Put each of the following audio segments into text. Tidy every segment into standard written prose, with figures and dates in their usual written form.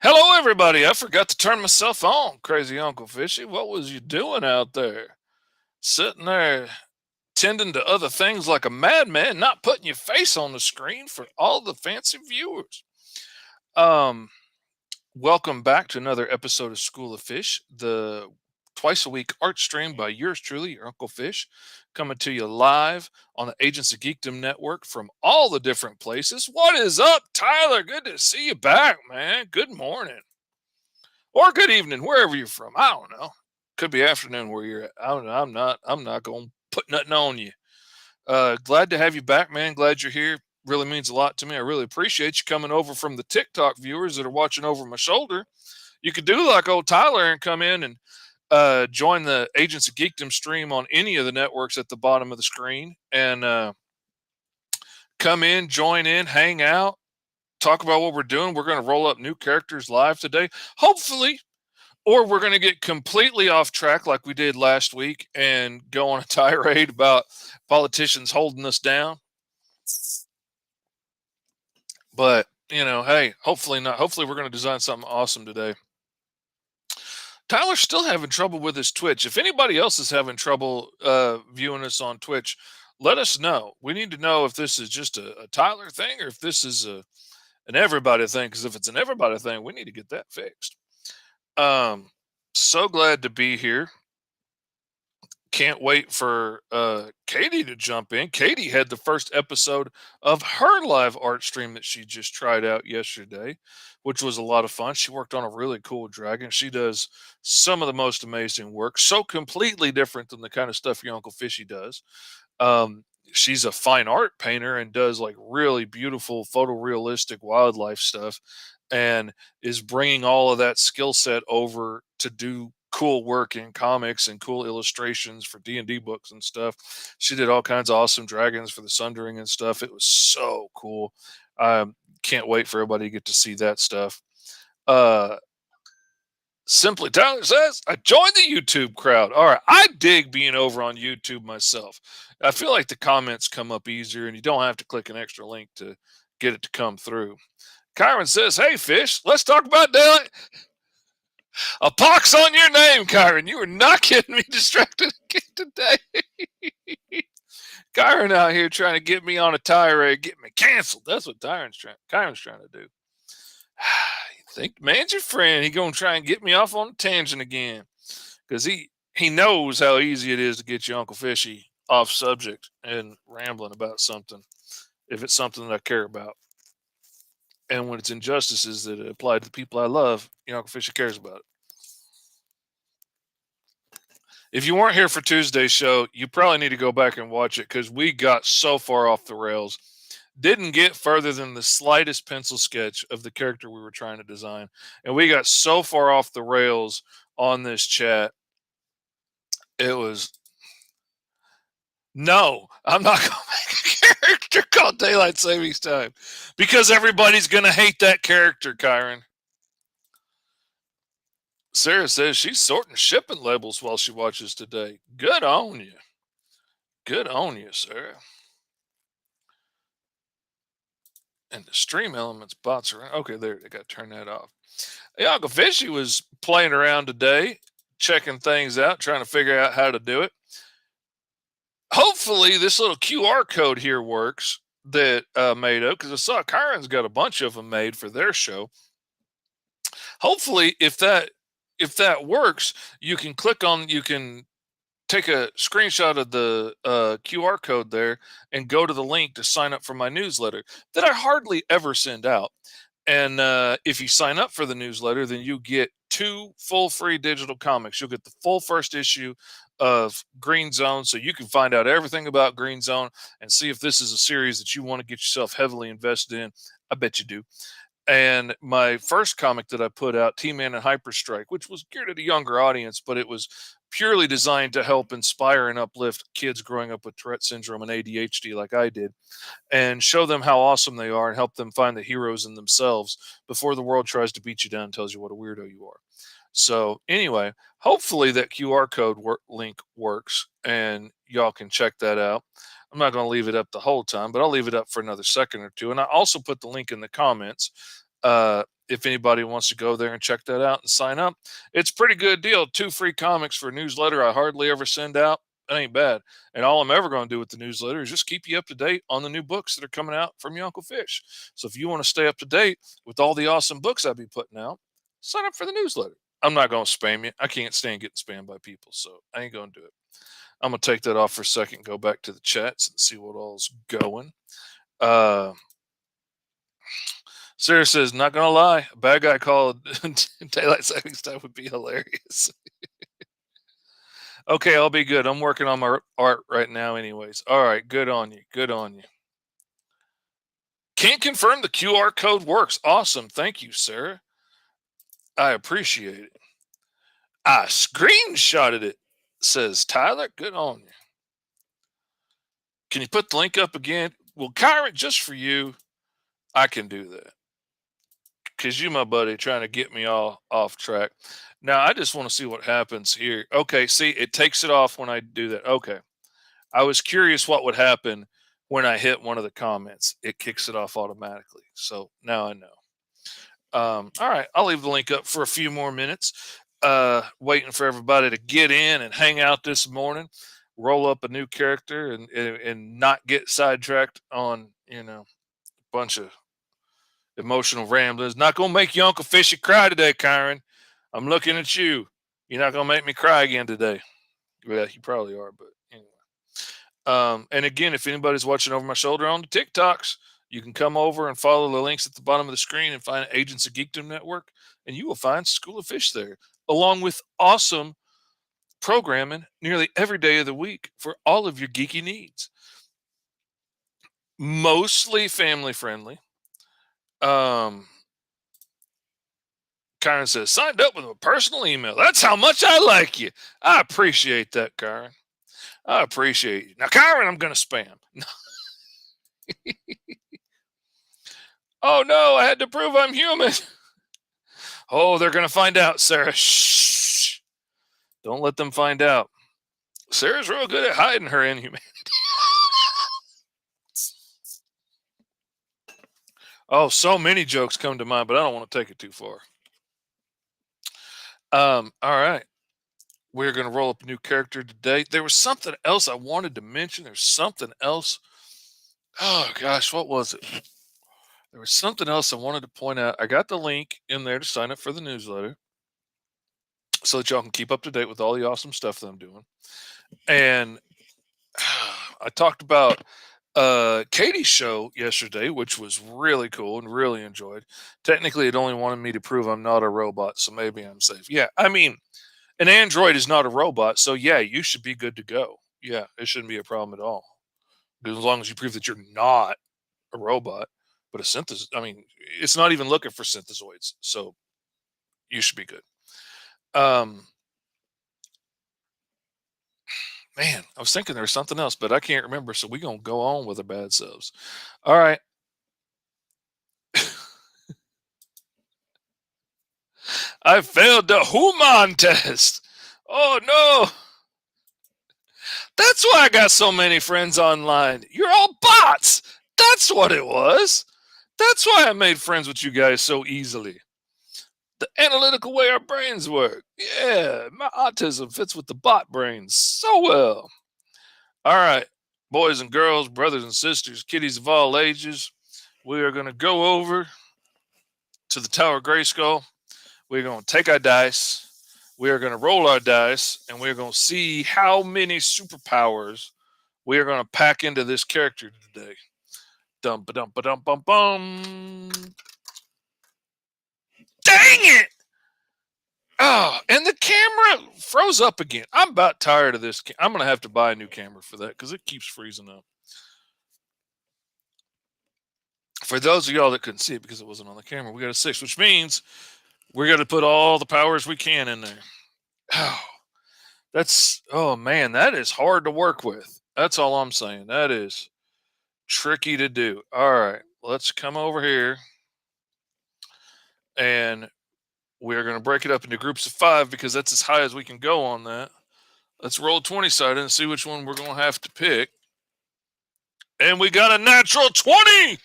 Hello, everybody. I forgot to turn myself on. Crazy Uncle Fishy. What was you doing out there? Sitting there tending to other things like a madman, not putting your face on the screen for all the fancy viewers. Um, Welcome back to another episode of School of Fish, the twice a week art stream by yours truly, your Uncle Fish, coming to you live on the Agents of Geekdom network from all the different places. What is up, Tyler? Good to see you back, man. Good morning. Or good evening, wherever you're from. I don't know. Could be afternoon where you're at. I don't know. I'm not gonna put nothing on you. Glad to have you back, man. Glad you're here. Really means a lot to me. I really appreciate you coming over from the TikTok viewers that are watching over my shoulder. You could do like old Tyler and come in and join the Agents of Geekdom stream on any of the networks at the bottom of the screen and come in, join in, hang out, talk about what we're doing. We're going to roll up new characters live today. Hopefully, or we're going to get completely off track like we did last week and go on a tirade about politicians holding us down. But, hey, hopefully not. Hopefully, we're going to design something awesome today. Tyler's still having trouble with his Twitch. If anybody else is having trouble viewing us on Twitch, let us know. We need to know if this is just a Tyler thing or if this is an everybody thing. Because if it's an everybody thing, we need to get that fixed. So glad to be here. Can't wait for Katie to jump in. Katie had the first episode of her live art stream that she just tried out yesterday, which was a lot of fun. She worked on a really cool dragon. She does some of the most amazing work, so completely different than the kind of stuff your Uncle Fishy does. She's a fine art painter and does like really beautiful photorealistic wildlife stuff and is bringing all of that skill set over to do cool work in comics and cool illustrations for D&D books and stuff. She did all kinds of awesome dragons for the Sundering and stuff. It was so cool. Can't wait for everybody to get to see that stuff. Uh, Simply Tyler says, I joined the YouTube crowd. All right. I dig being over on YouTube myself. I feel like the comments come up easier and you don't have to click an extra link to get it to come through. Kyron says, hey, Fish, let's talk about daylight. A pox on your name, Kyron. You are not getting me distracted again today. Kyron out here trying to get me on a tirade, get me canceled. That's what Kyron's trying to do. You think man's your friend. He gonna try and get me off on a tangent again. Because he knows how easy it is to get your Uncle Fishy off subject and rambling about something if it's something that I care about. And when it's injustices that apply to the people I love, your Uncle Fishy cares about it. If you weren't here for Tuesday's show, you probably need to go back and watch it because we got so far off the rails. Didn't get further than the slightest pencil sketch of the character we were trying to design. And we got so far off the rails on this chat. It was no, I'm not going to make a character called Daylight Savings Time because everybody's going to hate that character, Kyron. Sarah says she's sorting shipping labels while she watches today. Good on you. Good on you, Sarah. And the stream elements bots around. Okay, there, they got to turn that off. Yeah, Uncle Fishy was playing around today, checking things out, trying to figure out how to do it. Hopefully, this little QR code here works that made up because I saw Kyron's got a bunch of them made for their show. Hopefully, if that works, you can take a screenshot of the QR code there and go to the link to sign up for my newsletter that I hardly ever send out. And if you sign up for the newsletter, then you get 2 full free digital comics. You'll get the full first issue of Greenzone, so you can find out everything about Greenzone and see if this is a series that you want to get yourself heavily invested in. I bet you do. And my first comic that I put out, T-Man and Hyperstrike, which was geared at a younger audience, but it was purely designed to help inspire and uplift kids growing up with Tourette syndrome and ADHD like I did, and show them how awesome they are and help them find the heroes in themselves before the world tries to beat you down and tells you what a weirdo you are. So anyway, hopefully that QR code link works and y'all can check that out. I'm not going to leave it up the whole time, but I'll leave it up for another second or two. And I also put the link in the comments if anybody wants to go there and check that out and sign up, it's a pretty good deal. 2 free comics for a newsletter I hardly ever send out. That ain't bad. And all I'm ever going to do with the newsletter is just keep you up to date on the new books that are coming out from your Uncle Fish. So if you want to stay up to date with all the awesome books I'll be putting out, sign up for the newsletter. I'm not going to spam you. I can't stand getting spammed by people, so I ain't going to do it. I'm going to take that off for a second, go back to the chats and see what all's going. Uh, Sarah says, not gonna lie, a bad guy called daylight savings time would be hilarious. Okay, I'll be good. I'm working on my art right now, anyways. All right, good on you. Good on you. Can't confirm the QR code works. Awesome. Thank you, Sarah. I appreciate it. I screenshotted it, says Tyler. Good on you. Can you put the link up again? Well, Kyron, just for you, I can do that. Because you, my buddy, trying to get me all off track. Now, I just want to see what happens here. Okay, see, it takes it off when I do that. Okay. I was curious what would happen when I hit one of the comments. It kicks it off automatically. So now I know. All right, I'll leave the link up for a few more minutes. Waiting for everybody to get in and hang out this morning, roll up a new character, and not get sidetracked on a bunch of emotional ramblings. Not gonna make your Uncle Fishy cry today, Kyron. I'm looking at you. You're not gonna make me cry again today. Well, you probably are, but anyway. And again, if anybody's watching over my shoulder on the TikToks, you can come over and follow the links at the bottom of the screen and find Agents of Geekdom Network, and you will find School of Fish there, along with awesome programming nearly every day of the week for all of your geeky needs. Mostly family friendly. Karen says, signed up with a personal email. That's how much I like you. I appreciate that, Karen. I appreciate you. Now, Karen, I'm going to spam. Oh, no, I had to prove I'm human. Oh, they're going to find out, Sarah. Shh. Don't let them find out. Sarah's real good at hiding her inhumanity. Oh, so many jokes come to mind, but I don't want to take it too far. All right. We're going to roll up a new character today. There was something else I wanted to mention. There's something else. Oh, gosh, what was it? There was something else I wanted to point out. I got the link in there to sign up for the newsletter so that y'all can keep up to date with all the awesome stuff that I'm doing. And I talked about Katie's show yesterday, which was really cool and really enjoyed. Technically, it only wanted me to prove I'm not a robot, so maybe I'm safe. Yeah, I mean, an android is not a robot, so yeah, you should be good to go. Yeah, it shouldn't be a problem at all. As long as you prove that you're not a robot, but a synthesis. I mean, it's not even looking for synthesoids, so you should be good. Man, I was thinking there was something else, but I can't remember. So we're gonna go on with our bad selves. All right. I failed the human test. Oh no. That's why I got so many friends online. You're all bots. That's what it was. That's why I made friends with you guys so easily. The analytical way our brains work. Yeah, my autism fits with the bot brains so well. All right, boys and girls, brothers and sisters, kiddies of all ages, we are going to go over to the Tower Grayskull. We're going to take our dice. We are going to roll our dice, and we're going to see how many superpowers we are going to pack into this character today. Dum ba dum ba dum bum bum. Dang it! Oh, and the camera froze up again. I'm about tired of this. I'm going to have to buy a new camera for that because it keeps freezing up. For those of y'all that couldn't see it because it wasn't on the camera, we got a 6, which means we're going to put all the powers we can in there. Oh man, that is hard to work with. That's all I'm saying. That is tricky to do. All right, let's come over here and we're going to break it up into groups of 5 because that's as high as we can go on that. Let's roll 20-sided and see which one we're going to have to pick. And we got a natural 20.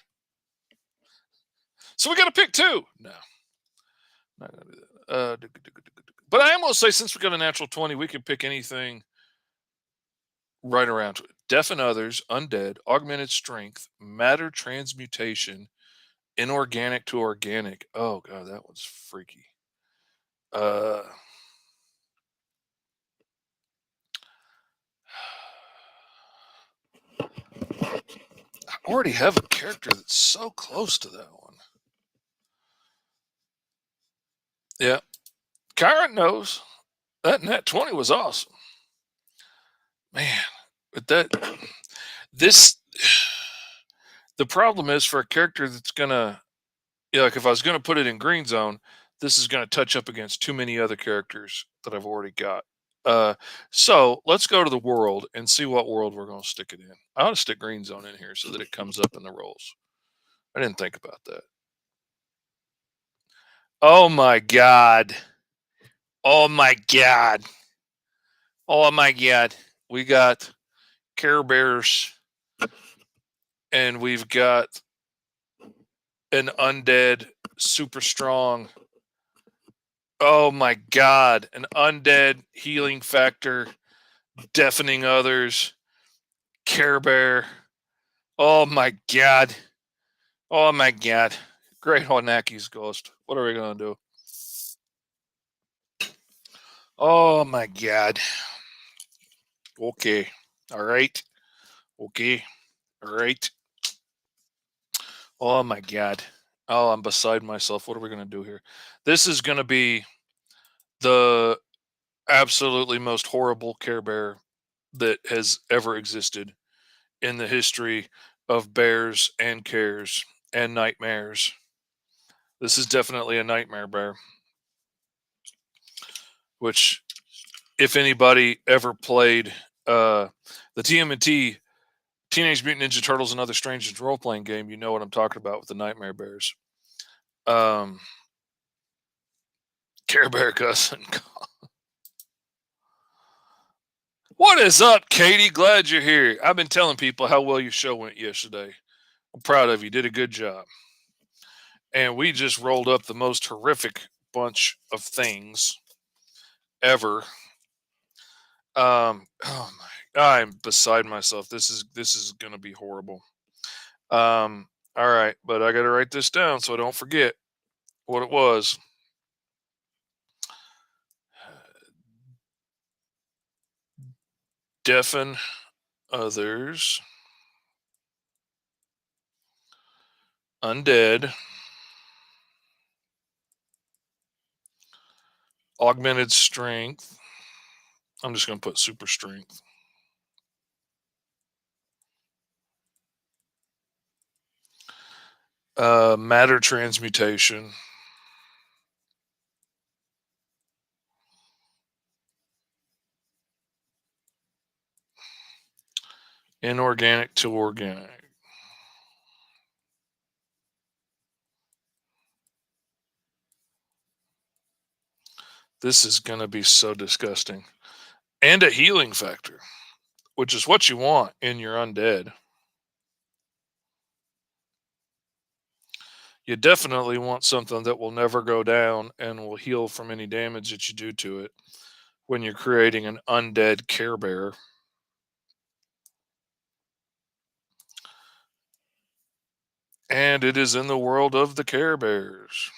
So we got to pick 2. No. Not gonna do that. But I am gonna say, since we got a natural 20, we can pick anything right around to it. Deafen others, undead, augmented strength, matter transmutation, inorganic to organic. Oh god, that one's freaky. Uh, I already have a character that's so close to that one. Yeah, Kyron knows that net 20 was awesome, man. But this, the problem is for a character that's gonna, yeah, like if I was gonna put it in Greenzone, this is gonna touch up against too many other characters that I've already got. Uh, so let's go to the world and see what world we're gonna stick it in. I ought to stick Greenzone in here so that it comes up in the rolls. I didn't think about that. Oh my god. Oh my god. Oh my god. We got Care Bears and we've got an undead super strong. Oh my god. An undead healing factor, deafening others, Care Bear. Oh my god. Oh my god. Great Honaki's Ghost. What are we gonna do? Oh my god. Okay. All right. Okay. All right. Oh my god. Oh, I'm beside myself. What are we gonna do here? This is gonna be the absolutely most horrible Care Bear that has ever existed in the history of bears and cares and nightmares. This is definitely a nightmare bear, which, if anybody ever played the TMNT Teenage Mutant Ninja Turtles and Other Strange role playing game, you know what I'm talking about with the nightmare bears. Um, Care Bear cousin. What is up, Katie? Glad you're here. I've been telling people how well your show went yesterday. I'm proud of you. Did a good job. And we just rolled up the most horrific bunch of things ever. Oh my, I'm beside myself. This is gonna be horrible. All right, but I gotta write this down so I don't forget what it was. Deafen others, undead, augmented strength. I'm just gonna put super strength. Matter transmutation. Inorganic to organic. This is going to be so disgusting. And a healing factor, which is what you want in your undead. You definitely want something that will never go down and will heal from any damage that you do to it when you're creating an undead Care Bear. And it is in the world of the Care Bears.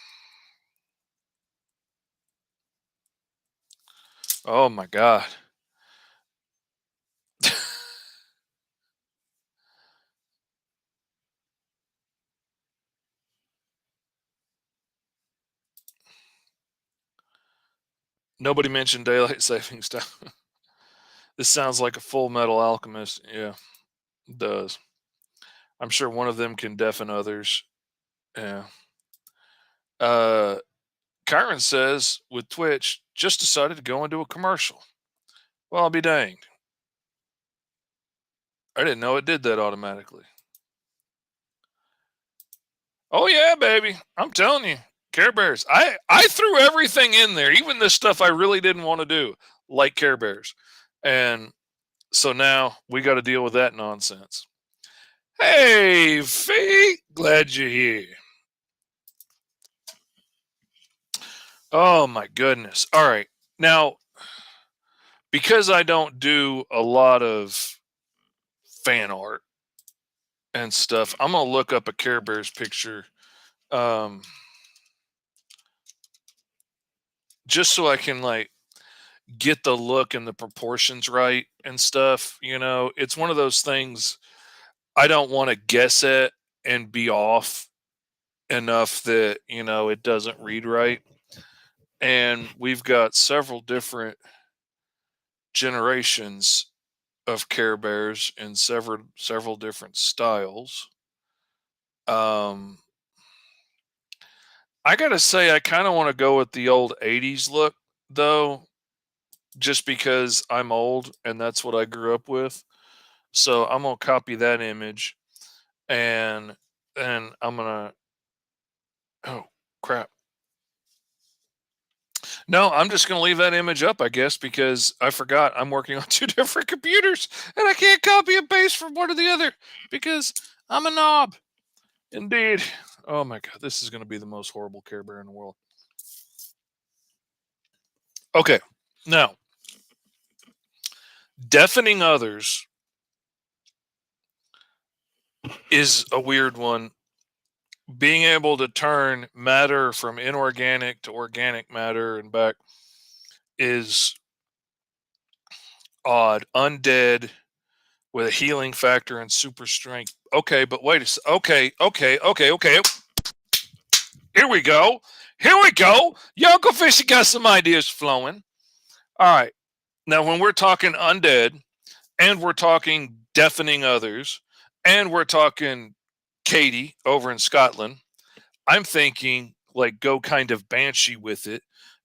Oh my god. Nobody mentioned daylight savings time. This sounds like a Full Metal Alchemist. Yeah, it does. I'm sure one of them can deafen others. Yeah. Uh, Kyron says with Twitch, just decided to go into a commercial. Well, I'll be danged. I didn't know it did that automatically. Oh yeah, baby. I'm telling you. Care Bears. I threw everything in there, even this stuff I really didn't want to do, like Care Bears. And so now we got to deal with that nonsense. Hey, Fee, glad you're here. Oh my goodness. All right. Now, because I don't do a lot of fan art and stuff, I'm gonna look up a Care Bears picture, um, just so I can like get the look and the proportions right and stuff. It's one of those things I don't want to guess at and be off enough that it doesn't read right. And we've got several different generations of Care Bears in several different styles. Um, I gotta say, I kind of want to go with the old '80s look, though, just because I'm old and that's what I grew up with. So I'm gonna copy that image, and then I'm gonna. Oh crap! No, I'm just gonna leave that image up, I guess, because I forgot I'm working on two different computers and I can't copy and paste from one to the other because I'm a knob. Indeed. Oh my god, this is gonna be the most horrible Care Bear in the world. Okay, now deafening others is a weird one. Being able to turn matter from inorganic to organic matter and back is odd. Undead with a healing factor and super strength. Okay, but wait okay. Here we go. Here we go. Uncle Fishy got some ideas flowing. All right. Now, when we're talking undead and we're talking deafening others and we're talking Katie over in Scotland, I'm thinking like go kind of banshee with it.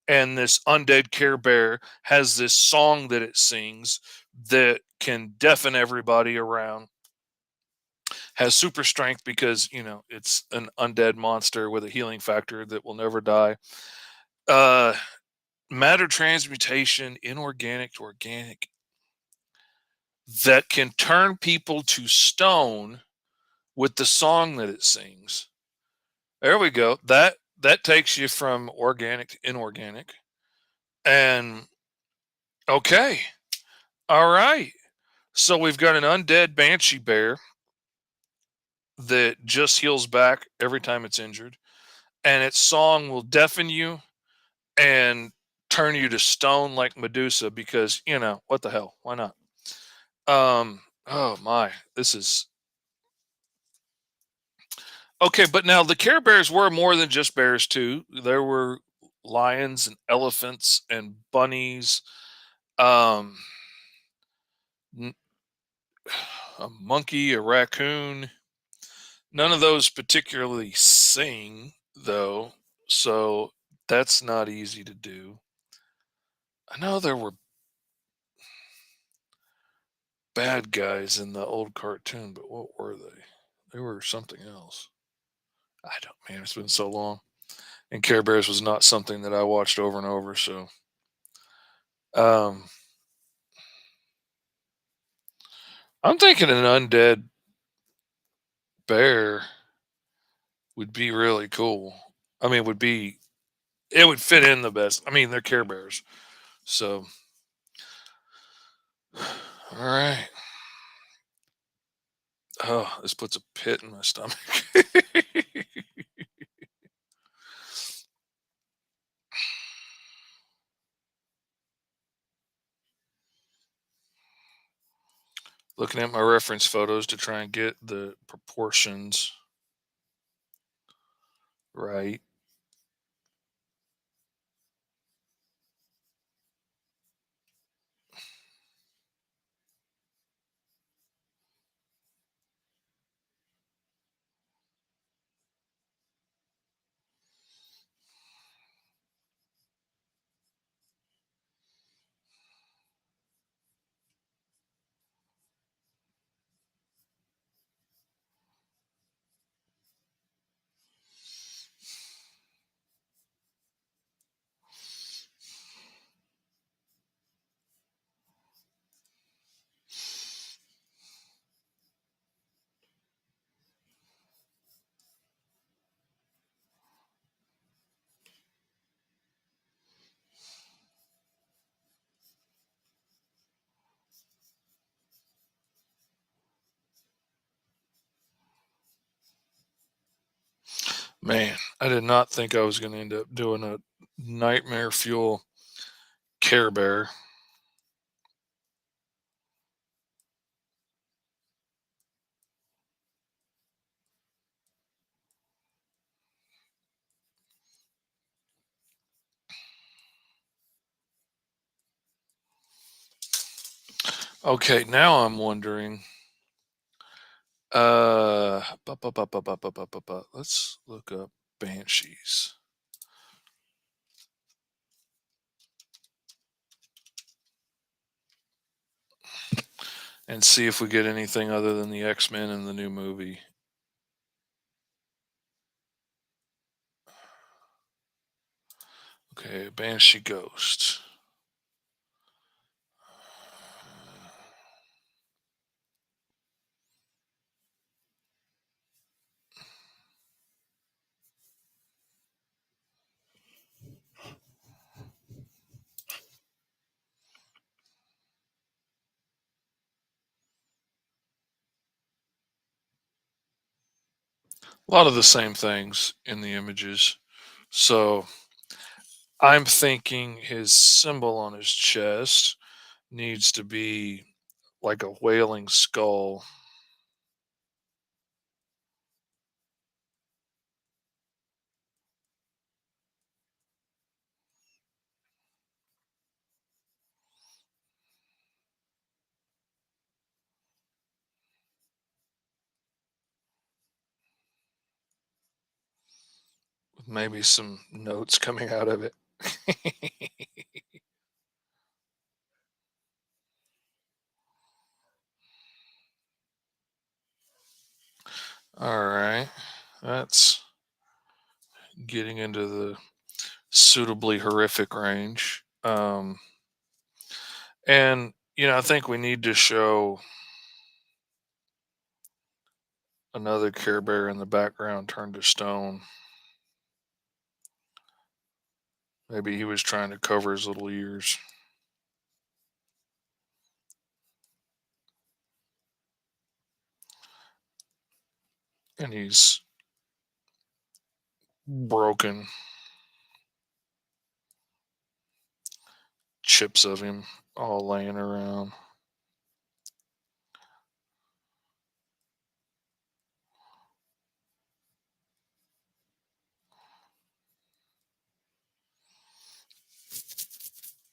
And this undead Care Bear has this song that it sings that can deafen everybody around. Has super strength because it's an undead monster with a healing factor that will never die. Uh, Matter transmutation, inorganic to organic, that can turn people to stone with the song that it sings. There we go. That takes you from organic to inorganic. And okay, all right. So we've got an undead banshee bear that just heals back every time it's injured, and its song will deafen you and turn you to stone like Medusa because what the hell? Why not? Oh my, this is okay. But now the Care Bears were more than just bears too. There were lions and elephants and bunnies, um, n- a monkey, a raccoon. None of those particularly sing though, so that's not easy to do. I know there were bad guys in the old cartoon, but what were they? They were something else. I don't, man, it's been so long. And Care Bears was not something that I watched over and over. So, um, I'm thinking an undead bear would be really cool. I mean, it would fit in the best. I mean, they're Care Bears. So, all right. Oh, this puts a pit in my stomach. Looking at my reference photos to try and get the proportions right. Man, I did not think I was going to end up doing a nightmare fuel Care Bear. Okay, now I'm wondering. Let's look up banshees and see if we get anything other than the X-Men in the new movie. Okay, banshee ghost. A lot of the same things in the images. So I'm thinking his symbol on his chest needs to be like a whaling skull, with maybe some notes coming out of it. All right. That's getting into the suitably horrific range. And, I think we need to show another Care Bear in the background turned to stone. Maybe he was trying to cover his little ears. And he's broken. Chips of him all laying around.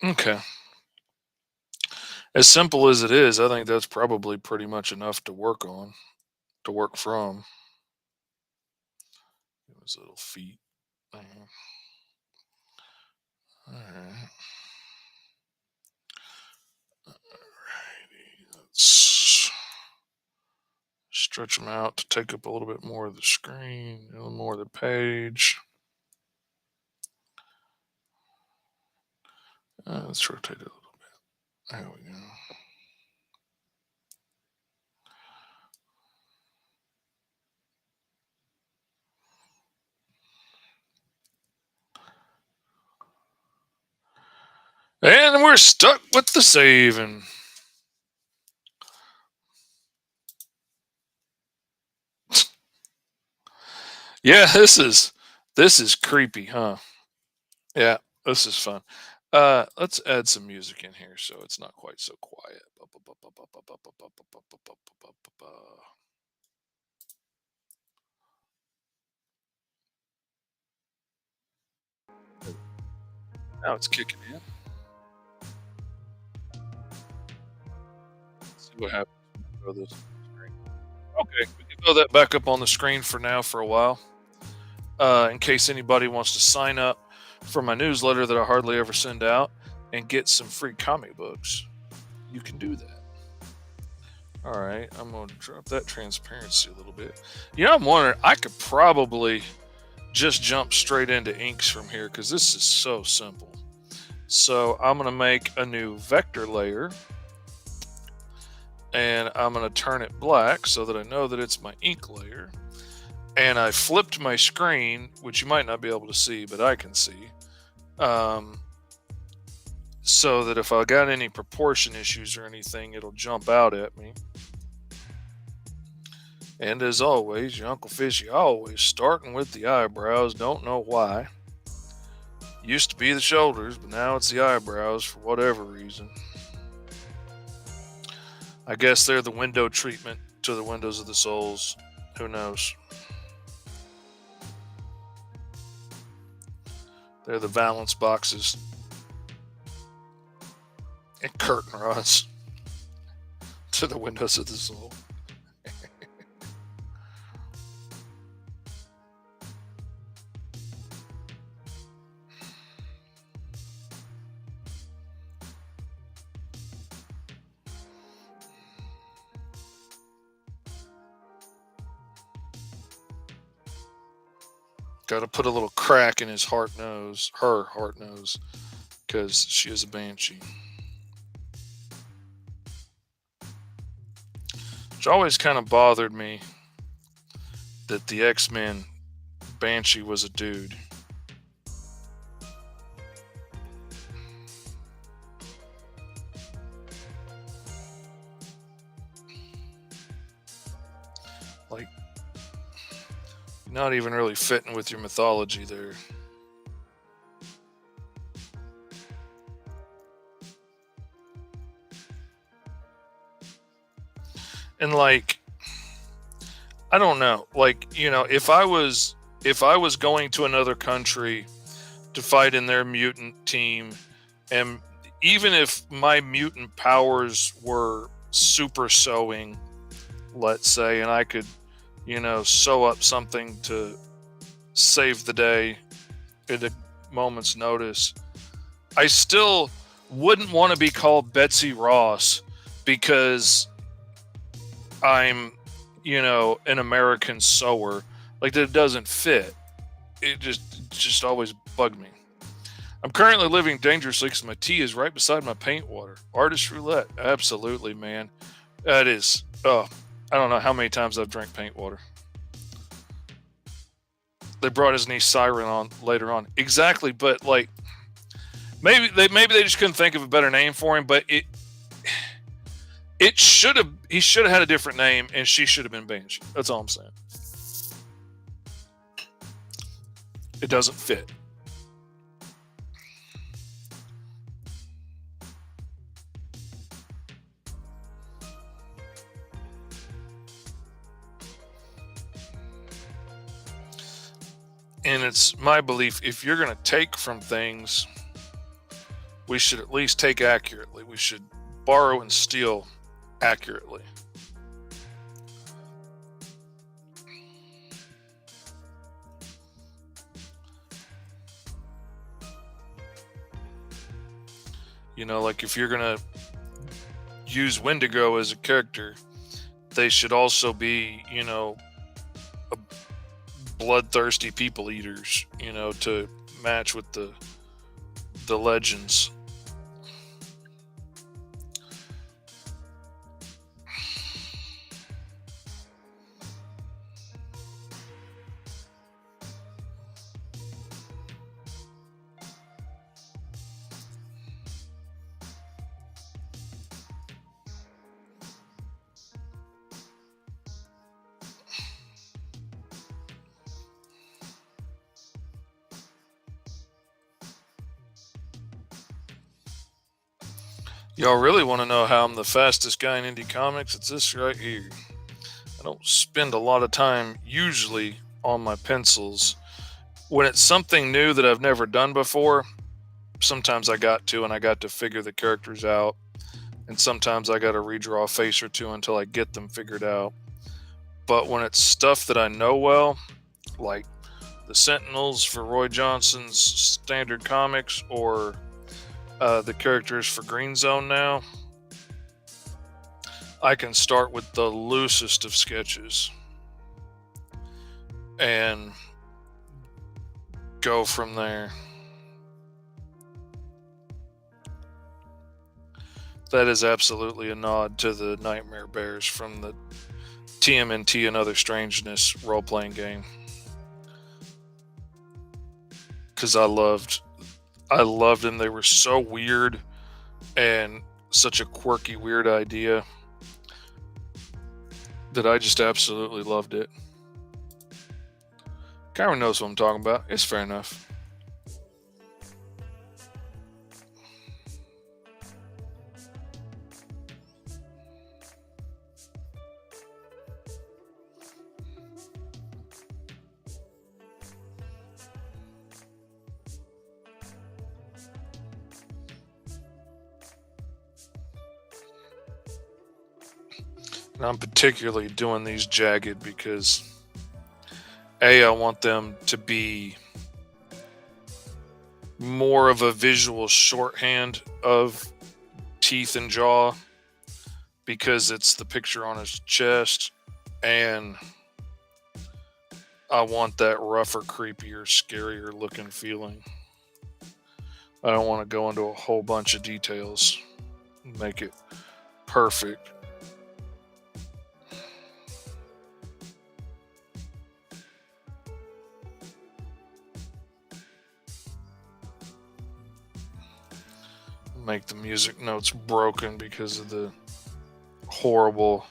Okay. As simple as it is, I think that's probably pretty much enough to work on, to work from. His little feet. All right. Let's stretch them out to take up a little bit more of the screen, a little more of the page. Let's rotate it a little bit. There we go. And we're stuck with the saving. Yeah, this is creepy, huh? Yeah, this is fun. Let's add some music in here so it's not quite so quiet. Now it's kicking in. Let's see what happens when I throw this on the screen. Okay, we can throw that back up on the screen for now for a while. In case anybody wants to sign up for my newsletter that I hardly ever send out and get some free comic books, you can do that. All right, I'm going to drop that transparency a little bit. I'm wondering, I could probably just jump straight into inks from here because this is so simple. So I'm going to make a new vector layer and I'm going to turn it black so that I know that it's my ink layer. And I flipped my screen, which you might not be able to see, but I can see. So that if I got any proportion issues or anything, it'll jump out at me. And as always, your Uncle Fishy always starting with the eyebrows. Don't know why. Used to be the shoulders, but now it's the eyebrows for whatever reason. I guess they're the window treatment to the windows of the souls. Who knows? They're the valence boxes and curtain rods to the windows of the soul. Got to put a little crack in his heart nose, her heart nose, because she is a banshee. Which always kind of bothered me that the X-Men Banshee was a dude. Like, not even really fitting with your mythology there. And like, I don't know, like, you know, if I was going to another country to fight in their mutant team, and even if my mutant powers were super sewing, let's say, and I could, you know, sew up something to save the day at a moment's notice, I still wouldn't want to be called Betsy Ross because I'm, you know, an American sewer. Like, that doesn't fit. It just always bugged me. I'm currently living dangerously because my tea is right beside my paint water. Artist roulette. Absolutely, man. That is, oh, I don't know how many times I've drank paint water. They brought his niece Siren on later on. Exactly, but like, maybe they just couldn't think of a better name for him, but he should have had a different name, and she should have been Banshee. That's all I'm saying. It doesn't fit. And it's my belief, if you're going to take from things, we should at least take accurately. We should borrow and steal accurately. You know, like, if you're going to use Wendigo as a character, they should also be, you know, bloodthirsty people eaters, you know, to match with the legends. Y'all really want to know how I'm the fastest guy in indie comics? It's this right here. I don't spend a lot of time usually on my pencils. When it's something new that I've never done before, sometimes I got to figure the characters out, and sometimes I got to redraw a face or two until I get them figured out. But when it's stuff that I know well, like the Sentinels for Roy Johnson's Standard Comics, or the characters for Greenzone now, I can start with the loosest of sketches and go from there. That is absolutely a nod to the Nightmare Bears from the TMNT and Other Strangeness role-playing game. Because I loved them. They were so weird and such a quirky, weird idea. that I just absolutely loved it. Kyron knows what I'm talking about. It's fair enough. And I'm particularly doing these jagged because A, I want them to be more of a visual shorthand of teeth and jaw because it's the picture on his chest, and I want that rougher, creepier, scarier looking feeling. I don't want to go into a whole bunch of details, make it perfect. Make the music notes broken because of the horrible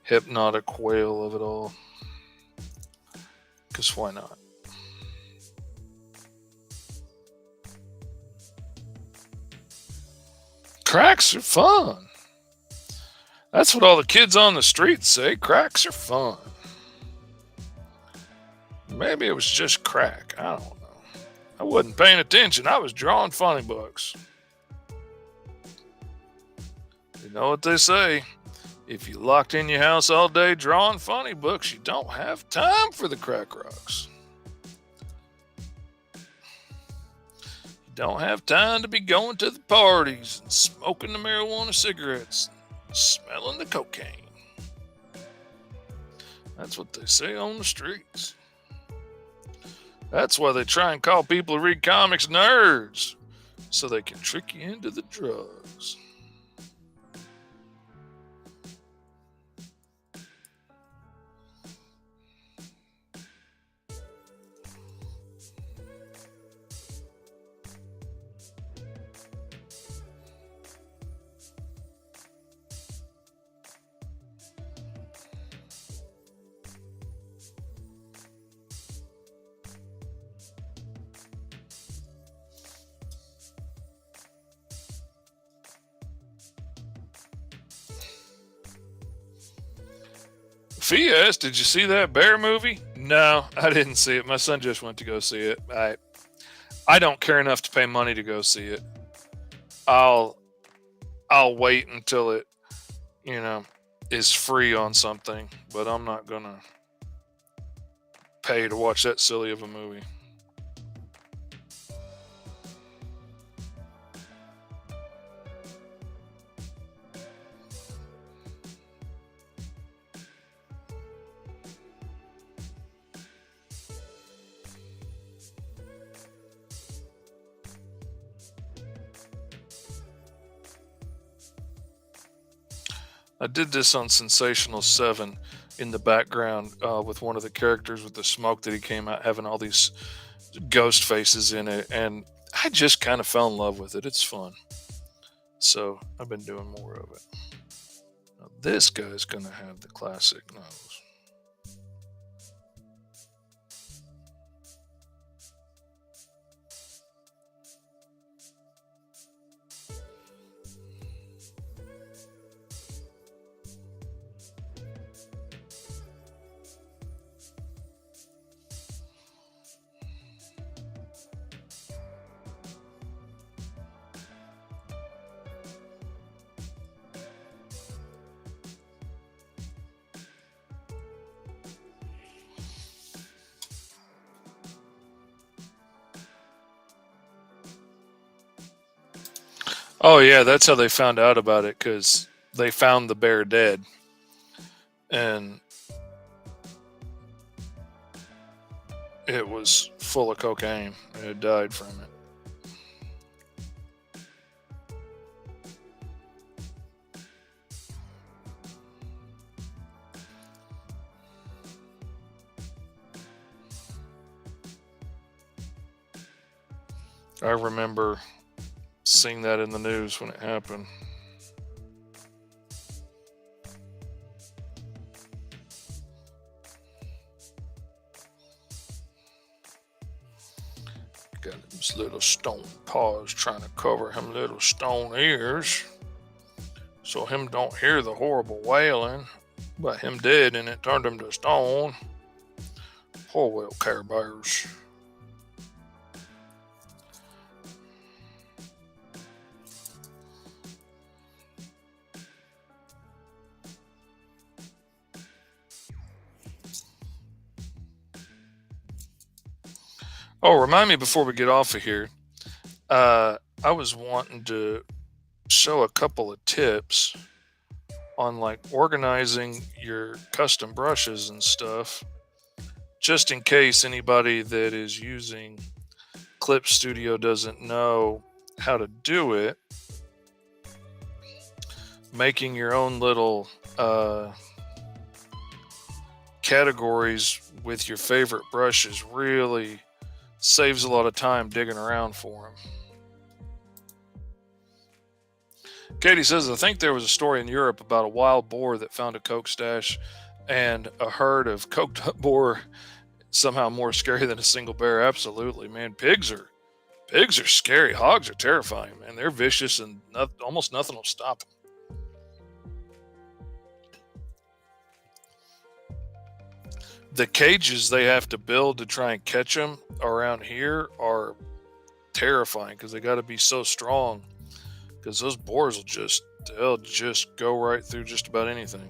hypnotic wail of it all. Because why not? Cracks are fun. That's what all the kids on the streets say. Cracks are fun. Maybe it was just crack. I don't know. I wasn't paying attention. I was drawing funny books. You know what they say? If you locked in your house all day drawing funny books, you don't have time for the crack rocks. You don't have time to be going to the parties and smoking the marijuana cigarettes, and smelling the cocaine. That's what they say on the streets. That's why they try and call people who read comics nerds, so they can trick you into the drugs. F.S., did you see that bear movie? No, I didn't see it. My son just went to go see it. I don't care enough to pay money to go see it. I'll I'll wait until it, you know, is free on something, but I'm not gonna pay to watch that silly of a movie. I did this on Sensational 7 in the background with one of the characters with the smoke that he came out having all these ghost faces in it, and I just kind of fell in love with it. It's fun. So I've been doing more of it. Now, this guy's going to have the classic nose. Oh, yeah, that's how they found out about it because they found the bear dead. And it was full of cocaine. And it died from it. I remember seeing that in the news when it happened. His little stone paws trying to cover him little stone ears so him don't hear the horrible wailing. But him dead and it turned him to stone. Poor little Care Bears. Oh, remind me before we get off of here. I was wanting to show a couple of tips on like organizing your custom brushes and stuff, just in case anybody that is using Clip Studio doesn't know how to do it. Making your own little categories with your favorite brushes really saves a lot of time digging around for them. Katie says, I think there was a story in Europe about a wild boar that found a coke stash, and a herd of coked up boar somehow more scary than a single bear. Absolutely, man. Pigs are scary. Hogs are terrifying, man. They're vicious and almost nothing will stop them. The cages they have to build to try and catch them around here are terrifying because they got to be so strong, because those boars they'll just go right through just about anything.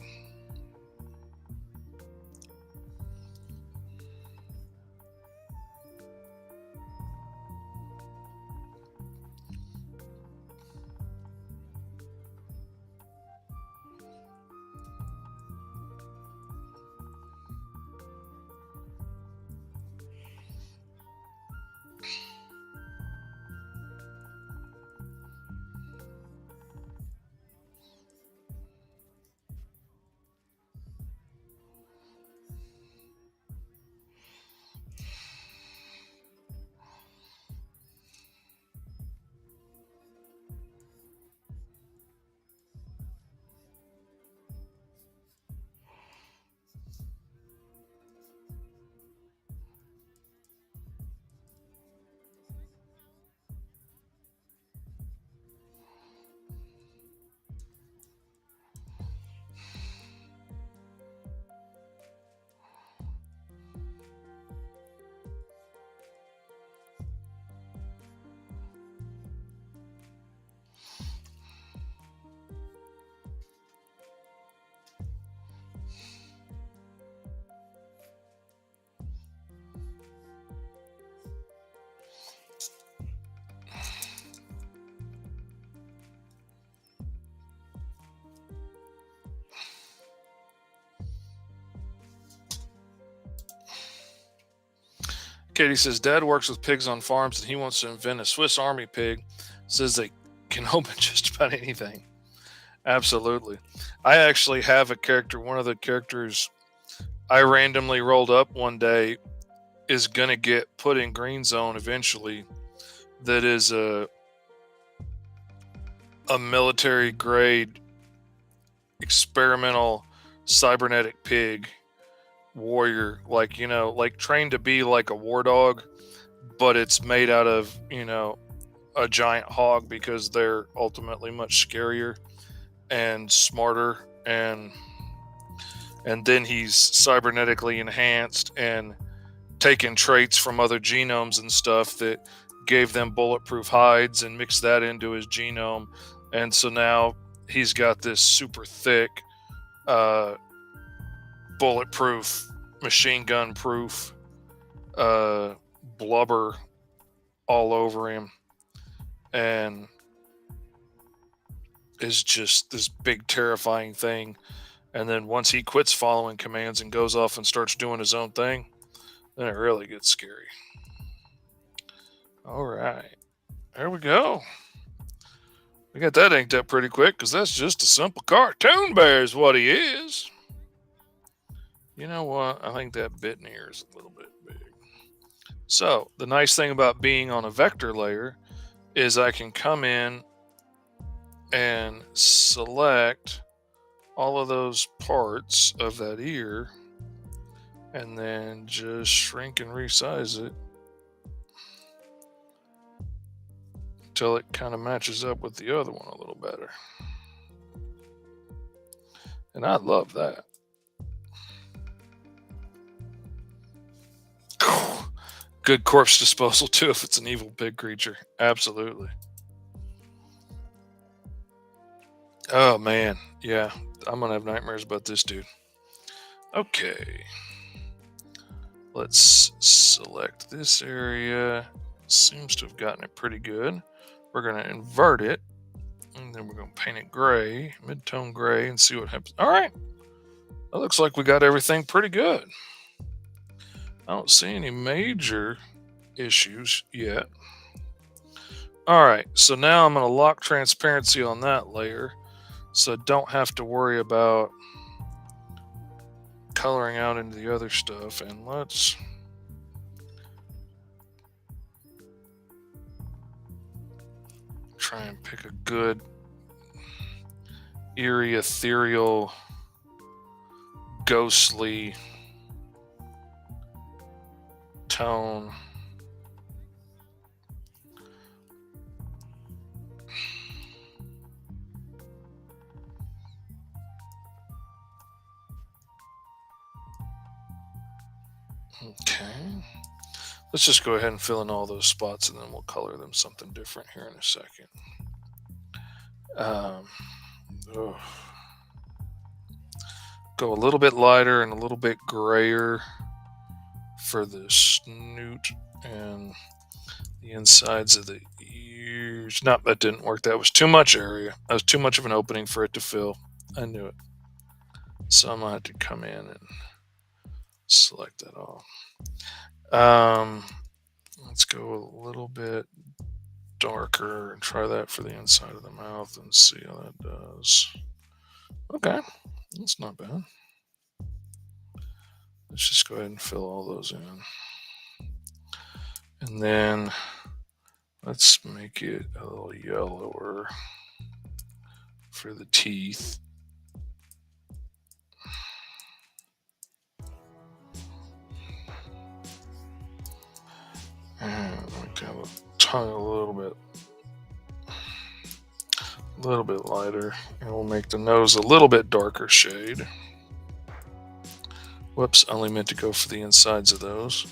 Katie says, Dad works with pigs on farms and he wants to invent a Swiss Army pig. Says they can open just about anything. Absolutely. I actually have a character. One of the characters I randomly rolled up one day is going to get put in Greenzone eventually. That is a military grade experimental cybernetic pig warrior, like, like trained to be like a war dog, but it's made out of, a giant hog, because they're ultimately much scarier and smarter, and then he's cybernetically enhanced and taken traits from other genomes and stuff that gave them bulletproof hides and mixed that into his genome, and so now he's got this super thick bulletproof, machine gun proof blubber all over him, and is just this big terrifying thing. And then once he quits following commands and goes off and starts doing his own thing, then it really gets scary. All right, there we go. We got that inked up pretty quick, because that's just a simple cartoon bear is what he is. You know what? I think that bit near is a little bit big. So the nice thing about being on a vector layer is I can come in and select all of those parts of that ear and then just shrink and resize it till it kind of matches up with the other one a little better. And I love that. Good corpse disposal too if it's an evil pig creature. Absolutely. Oh man, yeah. I'm gonna have nightmares about this dude. Okay. Let's select this area. Seems to have gotten it pretty good. We're gonna invert it. And then we're gonna paint it gray, mid-tone gray, and see what happens. All right. That looks like we got everything pretty good. I don't see any major issues yet. All right, so now I'm going to lock transparency on that layer so I don't have to worry about coloring out into the other stuff. And let's try and pick a good eerie, ethereal, ghostly tone. Okay. Let's just go ahead and fill in all those spots and then we'll color them something different here in a second. Oh. Go a little bit lighter and a little bit grayer for the snoot and the insides of the ears. No, that didn't work. That was too much area. That was too much of an opening for it to fill. I knew it. So I'm going to have to come in and select that all. Let's go a little bit darker and try that for the inside of the mouth and see how that does. Okay, that's not bad. Let's just go ahead and fill all those in. And then let's make it a little yellower for the teeth. And make that tongue a little bit lighter. And we'll make the nose a little bit darker shade. Whoops, I only meant to go for the insides of those.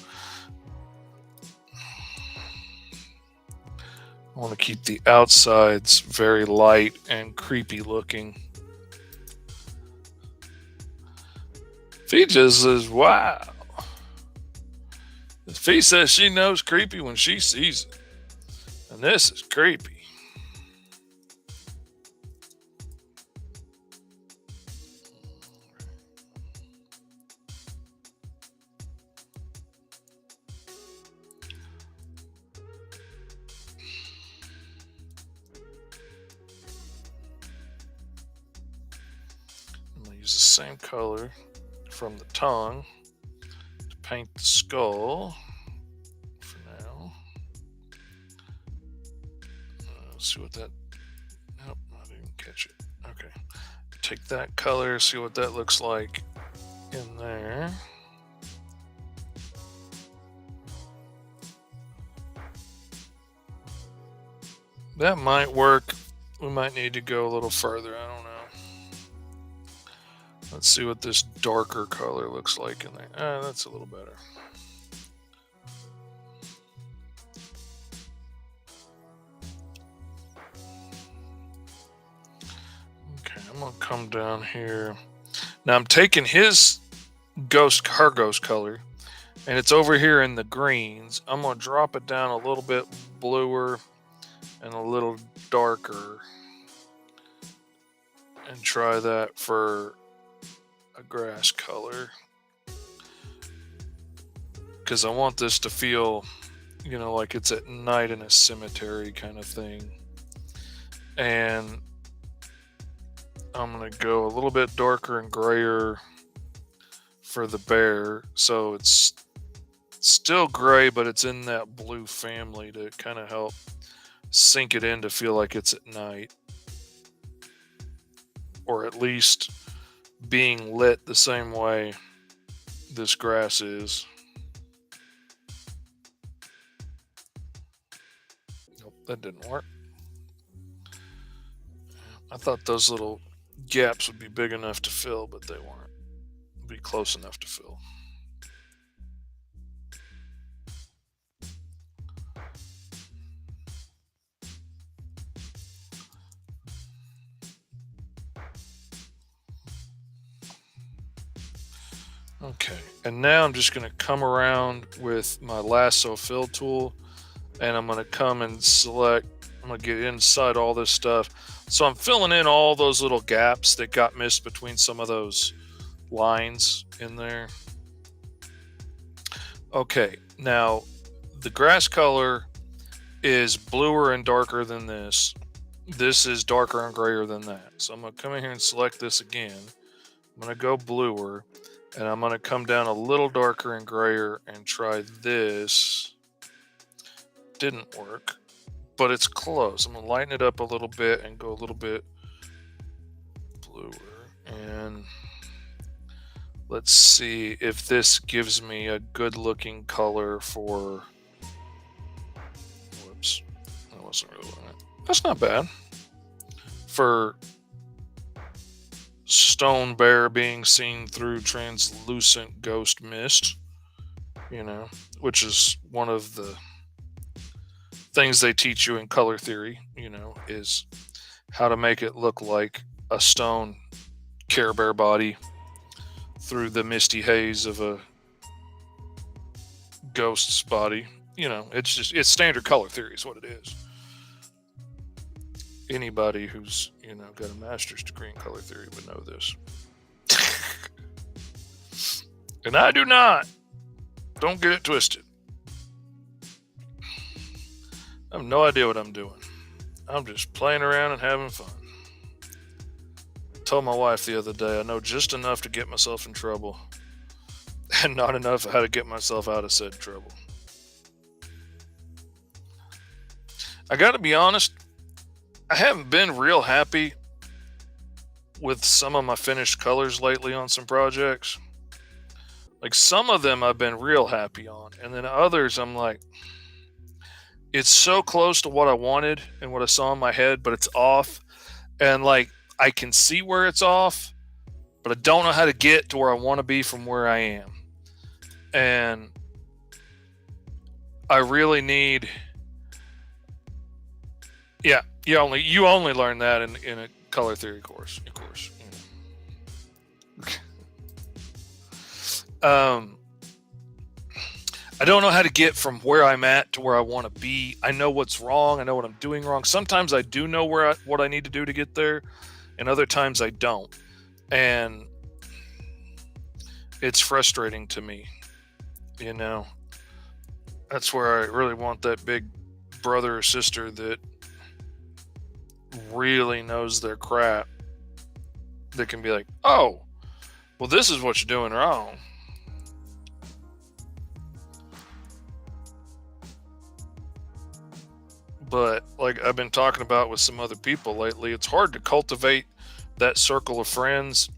I want to keep the outsides very light and creepy looking. Fee just says, wow. Fee says she knows creepy when she sees it. And this is creepy. I'm going to use the same color from the tongue to paint the skull for now. See what that... Nope, I didn't catch it. Okay. Take that color, see what that looks like in there. That might work. We might need to go a little further. I don't know. Let's see what this darker color looks like in there. That's a little better. Okay, I'm gonna come down here. Now I'm taking her ghost color, and it's over here in the greens. I'm gonna drop it down a little bit bluer and a little darker and try that for a grass color, because I want this to feel, like it's at night in a cemetery kind of thing. And I'm going to go a little bit darker and grayer for the bear, so it's still gray, but it's in that blue family to kind of help sink it in to feel like it's at night, or at least being lit the same way this grass is. Nope, that didn't work. I thought those little gaps would be big enough to fill, but they weren't. Be close enough to fill. Okay, and now I'm just going to come around with my lasso fill tool, and I'm going to come and select, I'm going to get inside all this stuff. So I'm filling in all those little gaps that got missed between some of those lines in there. Okay, now the grass color is bluer and darker than this. This is darker and grayer than that. So I'm going to come in here and select this again. I'm going to go bluer, and I'm going to come down a little darker and grayer and try this. Didn't work, but it's close. I'm going to lighten it up a little bit and go a little bit bluer. And let's see if this gives me a good looking color for, whoops, that wasn't really what I meant. That's not bad for stone bear being seen through translucent ghost mist, which is one of the things they teach you in color theory, is how to make it look like a stone Care Bear body through the misty haze of a ghost's body. It's standard color theory is what it is. Anybody who's, got a master's degree in color theory would know this. And I do not. Don't get it twisted. I have no idea what I'm doing. I'm just playing around and having fun. I told my wife the other day I know just enough to get myself in trouble and not enough how to get myself out of said trouble. I gotta be honest, I haven't been real happy with some of my finished colors lately on some projects. Like some of them I've been real happy on, and then others I'm like, it's so close to what I wanted and what I saw in my head, but it's off. And like I can see where it's off, but I don't know how to get to where I want to be from where I am. And I really need, yeah, you only learn that in a color theory course, of course. I don't know how to get from where I'm at to where I want to be. I know what's wrong. I know what I'm doing wrong. Sometimes I do know what I need to do to get there, and other times I don't. And it's frustrating to me. That's where I really want that big brother or sister that really knows their crap, that can be like, oh, well, this is what you're doing wrong. But like I've been talking about with some other people lately, it's hard to cultivate that circle of friends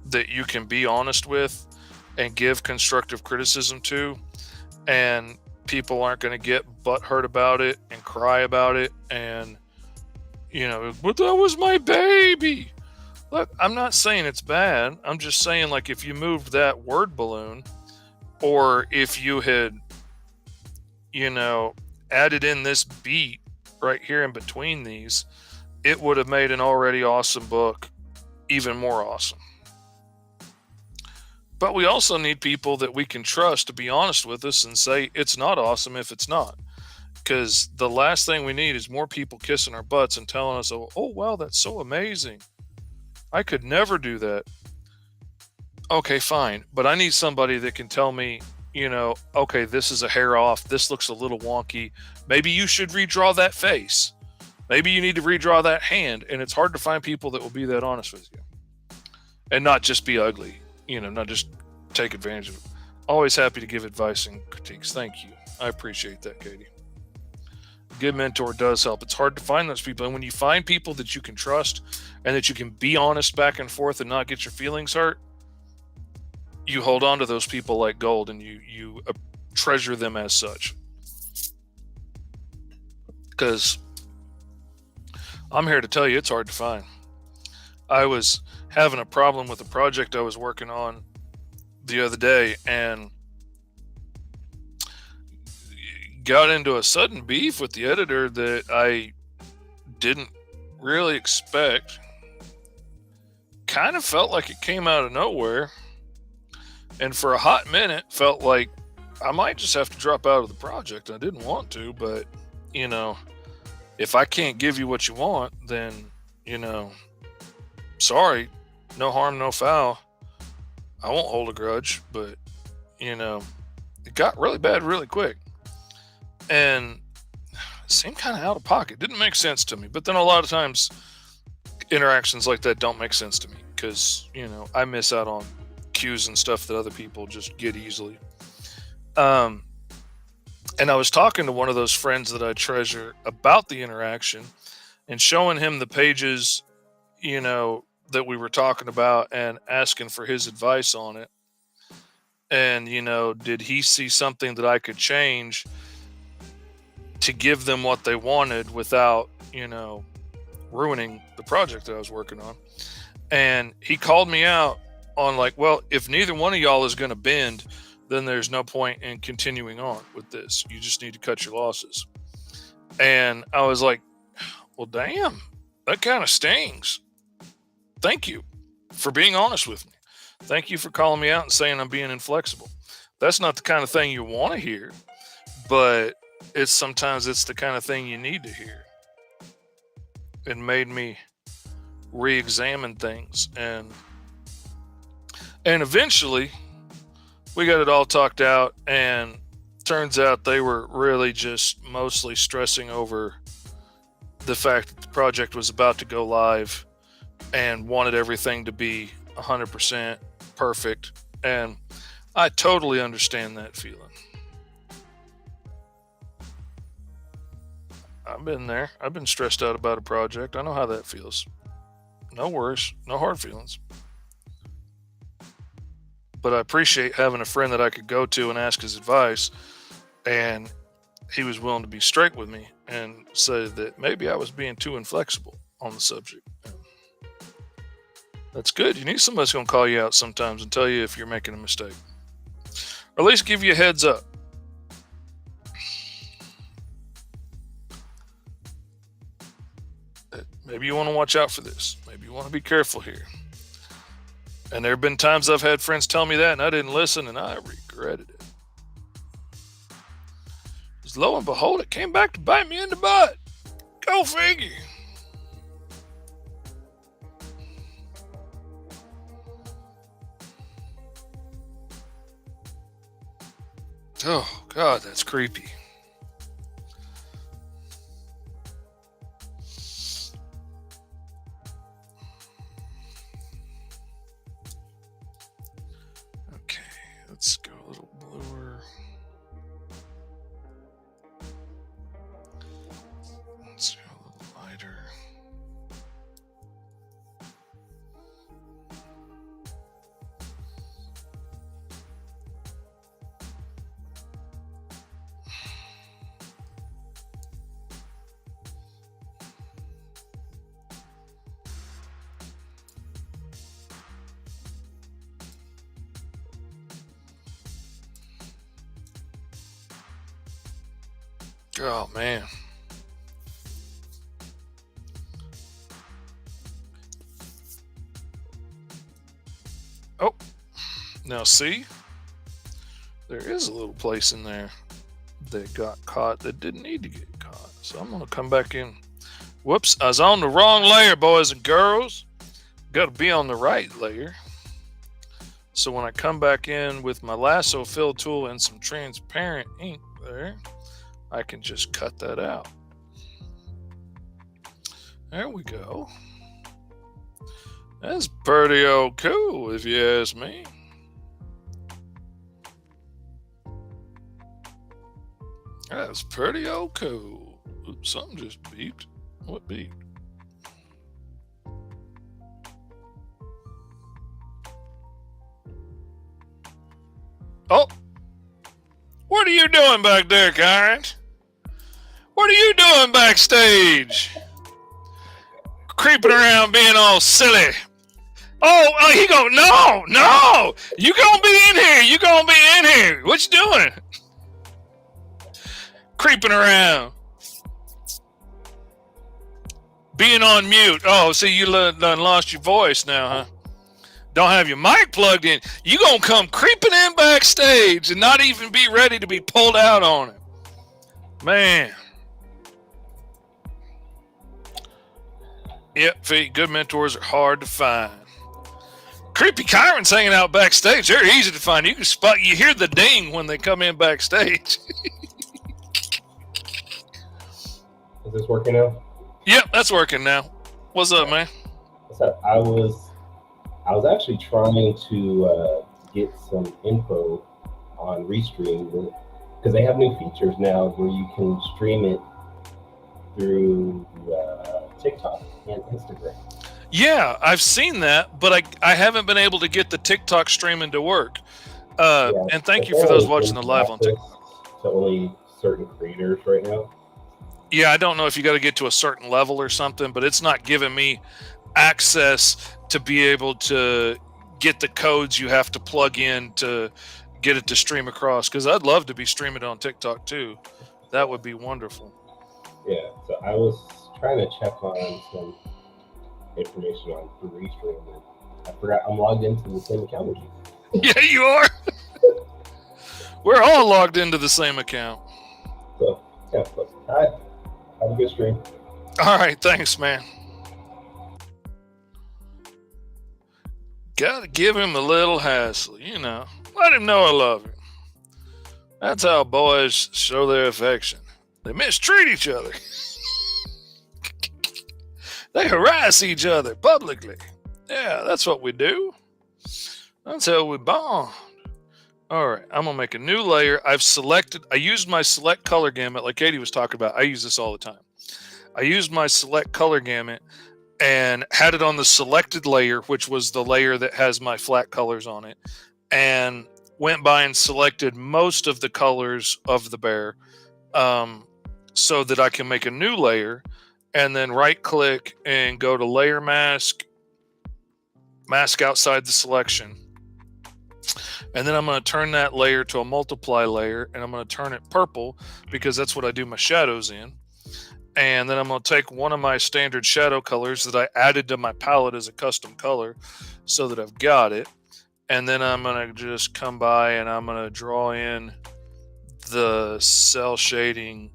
that you can be honest with and give constructive criticism to, and people aren't going to get butthurt about it and cry about it and but that was my baby. Look, I'm not saying it's bad. I'm just saying, like, if you moved that word balloon, or if you had added in this beat right here in between these, it would have made an already awesome book even more awesome. But we also need people that we can trust to be honest with us and say it's not awesome if it's not. Because the last thing we need is more people kissing our butts and telling us, oh, wow, that's so amazing. I could never do that. Okay, fine. But I need somebody that can tell me, okay, this is a hair off. This looks a little wonky. Maybe you should redraw that face. Maybe you need to redraw that hand. And it's hard to find people that will be that honest with you and not just be ugly, not just take advantage of it. Always happy to give advice and critiques. Thank you. I appreciate that, Katie. A good mentor does help. It's hard to find those people. And when you find people that you can trust and that you can be honest back and forth and not get your feelings hurt, you hold on to those people like gold, and you treasure them as such. Because I'm here to tell you, it's hard to find. I was having a problem with a project I was working on the other day and got into a sudden beef with the editor that I didn't really expect. Kind of felt like it came out of nowhere. And for a hot minute, felt like I might just have to drop out of the project. I didn't want to, but, you know, if I can't give you what you want, then, you know, sorry, no harm, no foul. I won't hold a grudge, but, you know, it got really bad really quick. And it seemed kind of out of pocket. Didn't make sense to me. But then a lot of times, interactions like that don't make sense to me because, you know, I miss out on cues and stuff that other people just get easily. And I was talking to one of those friends that I treasure about the interaction and showing him the pages, you know, that we were talking about and asking for his advice on it. And, you know, did he see something that I could change to give them what they wanted without, you know, ruining the project that I was working on? And he called me out on, like, well, if neither one of y'all is going to bend, then there's no point in continuing on with this. You just need to cut your losses. And I was like, well, damn, that kind of stings. Thank you for being honest with me. Thank you for calling me out and saying I'm being inflexible. That's not the kind of thing you want to hear, but sometimes it's the kind of thing you need to hear. It made me re-examine things, and eventually we got it all talked out, and turns out they were really just mostly stressing over the fact that the project was about to go live and wanted everything to be 100% perfect. And I totally understand that feeling. I've been there. I've been stressed out about a project. I know how that feels. No worries, no hard feelings. But I appreciate having a friend that I could go to and ask his advice, and he was willing to be straight with me and say that maybe I was being too inflexible on the subject. That's good. You need somebody that's going to call you out sometimes and tell you if you're making a mistake, or at least give you a heads up. Maybe you want to watch out for this. Maybe you want to be careful here. And there have been times I've had friends tell me that, and I didn't listen, and I regretted it. Because lo and behold, it came back to bite me in the butt. Go figure. Oh, God, that's creepy. Okay, let's go a little bluer. Let's go a little lighter. Oh, man. Oh, now see, there is a little place in there that got caught that didn't need to get caught. So I'm going to come back in. Whoops, I was on the wrong layer, boys and girls. Got to be on the right layer. So when I come back in with my lasso fill tool and some transparent ink there, I can just cut that out. There we go. That's pretty old cool, if you ask me. That's pretty old cool. Oops, something just beeped. What beeped? Oh! What are you doing back there, Karen? What are you doing backstage? creeping around being all silly. Oh, he go, no, you gonna be in here. You gonna be in here. What you doing? Creeping around. Being on mute. Oh, see, you done lost your voice now, huh? Don't have your mic plugged in. You gonna come creeping in backstage and not even be ready to be pulled out on it. Man. Yep, Fee, good mentors are hard to find. Creepy Kyron's hanging out backstage. They're easy to find. You can spot. You hear the ding when they come in backstage. Is this working now? Yep, that's working now. What's up, man? What's up? I was actually trying to get some info on Restream because they have new features now where you can stream it through TikTok and Instagram. Yeah, I've seen that, but I haven't been able to get the TikTok streaming to work. And thank you for those watching the live on TikTok. To only certain creators right now. Yeah, I don't know if you got to get to a certain level or something, but it's not giving me access to be able to get the codes you have to plug in to get it to stream across. Because I'd love to be streaming on TikTok too. That would be wonderful. Yeah, so I was trying to check on some information on the Restream, and I forgot I'm logged into the same account as you. Yeah, you are. We're all logged into the same account. So, yeah, but have a good stream. All right, thanks, man. Gotta give him a little hassle, you know. Let him know I love him. That's how boys show their affection. They mistreat each other. They harass each other publicly. Yeah, that's what we do. That's how we bond. All right, I'm going to make a new layer. I used my select color gamut like Katie was talking about. I use this all the time. I used my select color gamut and had it on the selected layer, which was the layer that has my flat colors on it, and went by and selected most of the colors of the bear so that I can make a new layer, and then right click and go to layer mask outside the selection. And then I'm going to turn that layer to a multiply layer, and I'm going to turn it purple because that's what I do my shadows in. And then I'm going to take one of my standard shadow colors that I added to my palette as a custom color so that I've got it. And then I'm going to just come by and I'm going to draw in the cell shading,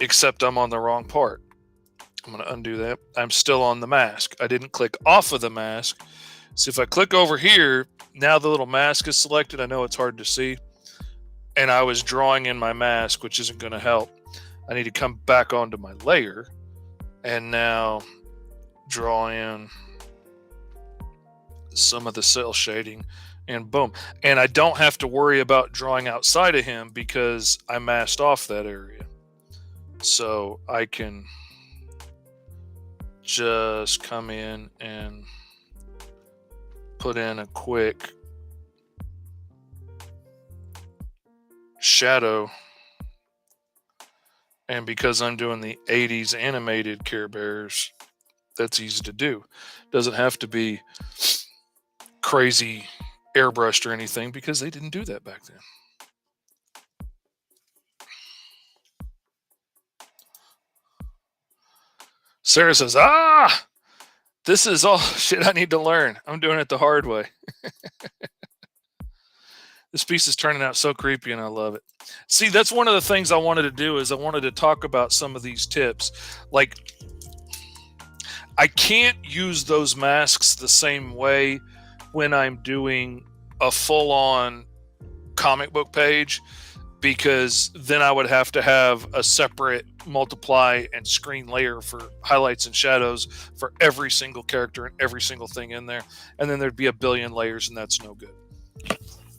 except I'm on the wrong part. I'm going to undo that. I'm still on the mask. I didn't click off of the mask. So if I click over here, now the little mask is selected. I know it's hard to see. And I was drawing in my mask, which isn't going to help. I need to come back onto my layer and now draw in some of the cell shading, and boom. And I don't have to worry about drawing outside of him because I masked off that area. So I can just come in and put in a quick shadow. And because I'm doing the 80s animated Care Bears, that's easy to do. Doesn't have to be crazy airbrushed or anything because they didn't do that back then. Sarah says, this is all shit I need to learn. I'm doing it the hard way. This piece is turning out so creepy and I love it. See, that's one of the things I wanted to do is I wanted to talk about some of these tips. Like, I can't use those masks the same way when I'm doing a full-on comic book page, because then I would have to have a separate multiply and screen layer for highlights and shadows for every single character and every single thing in there. And then thered be a billion layers and that's no good.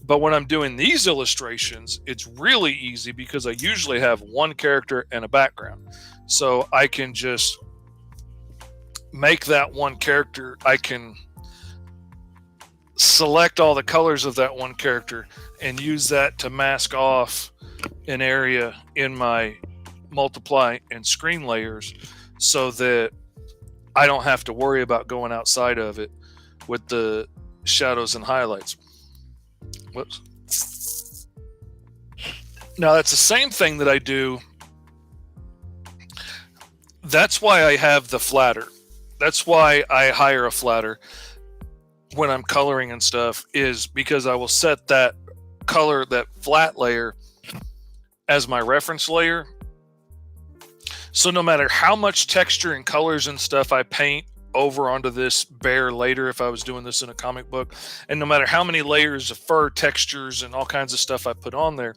But when I'm doing these illustrations, it's really easy because I usually have one character and a background. So I can just make that one character. I can select all the colors of that one character and use that to mask off an area in my multiply and screen layers so that I don't have to worry about going outside of it with the shadows and highlights. Whoops. Now that's the same thing that I do. That's why I have the flatter. That's why I hire a flatter when I'm coloring and stuff, is because I will set that color, that flat layer, as my reference layer. So no matter how much texture and colors and stuff I paint over onto this bear later, if I was doing this in a comic book, and no matter how many layers of fur textures and all kinds of stuff I put on there,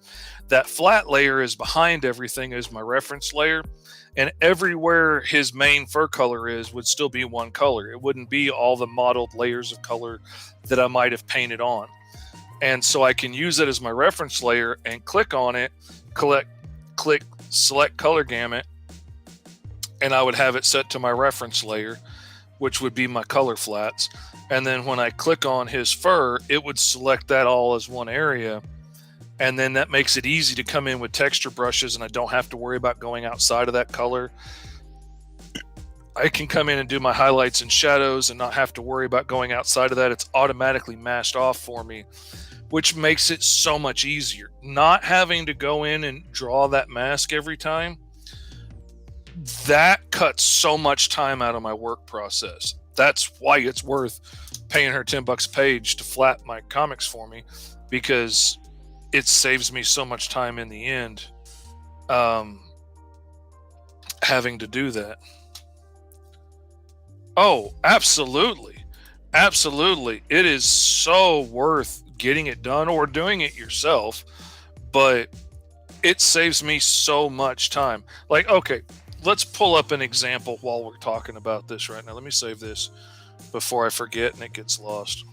that flat layer is behind everything as my reference layer. And everywhere his main fur color is would still be one color. It wouldn't be all the modeled layers of color that I might have painted on. And so I can use it as my reference layer and click on it, click select color gamut, and I would have it set to my reference layer, which would be my color flats. And then when I click on his fur, it would select that all as one area. And then that makes it easy to come in with texture brushes, and I don't have to worry about going outside of that color. I can come in and do my highlights and shadows and not have to worry about going outside of that. It's automatically masked off for me, which makes it so much easier. Not having to go in and draw that mask every time, that cuts so much time out of my work process. That's why it's worth paying her $10 a page to flat my comics for me, because it saves me so much time in the end having to do that. Oh, absolutely. Absolutely. It is so worth getting it done or doing it yourself, but it saves me so much time. Like, okay, let's pull up an example while we're talking about this right now. Let me save this before I forget and it gets lost.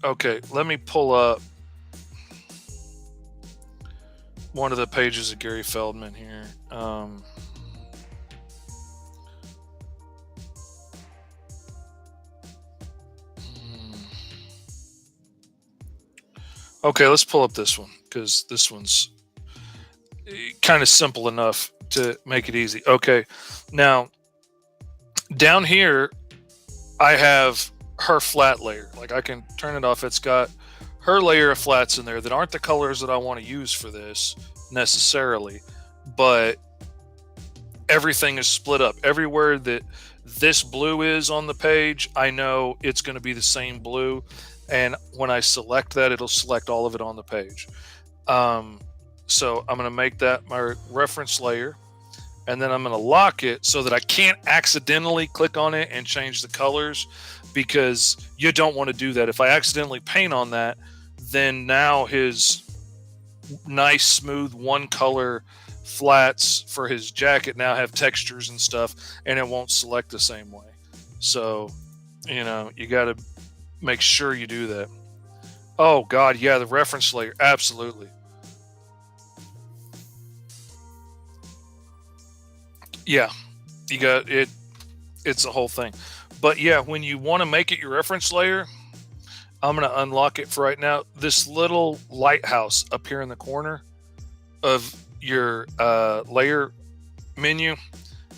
Okay, let me pull up one of the pages of Gary Feldman here. Okay, let's pull up this one, because this one's kind of simple enough to make it easy. Okay, now down here I have her flat layer. Like, I can turn it off. It's got her layer of flats in there that aren't the colors that I want to use for this necessarily, but everything is split up. Everywhere that this blue is on the page, I know it's going to be the same blue, and when I select that, it'll select all of it on the page. So I'm going to make that my reference layer, and then I'm going to lock it so that I can't accidentally click on it and change the colors, because you don't want to do that. If I accidentally paint on that, then now his nice smooth one color flats for his jacket now have textures and stuff, and it won't select the same way. So, you got to make sure you do that. Oh God, yeah, the reference layer, absolutely. Yeah, you got it. It's a whole thing. But yeah, when you want to make it your reference layer, I'm going to unlock it for right now. This little lighthouse up here in the corner of your layer menu,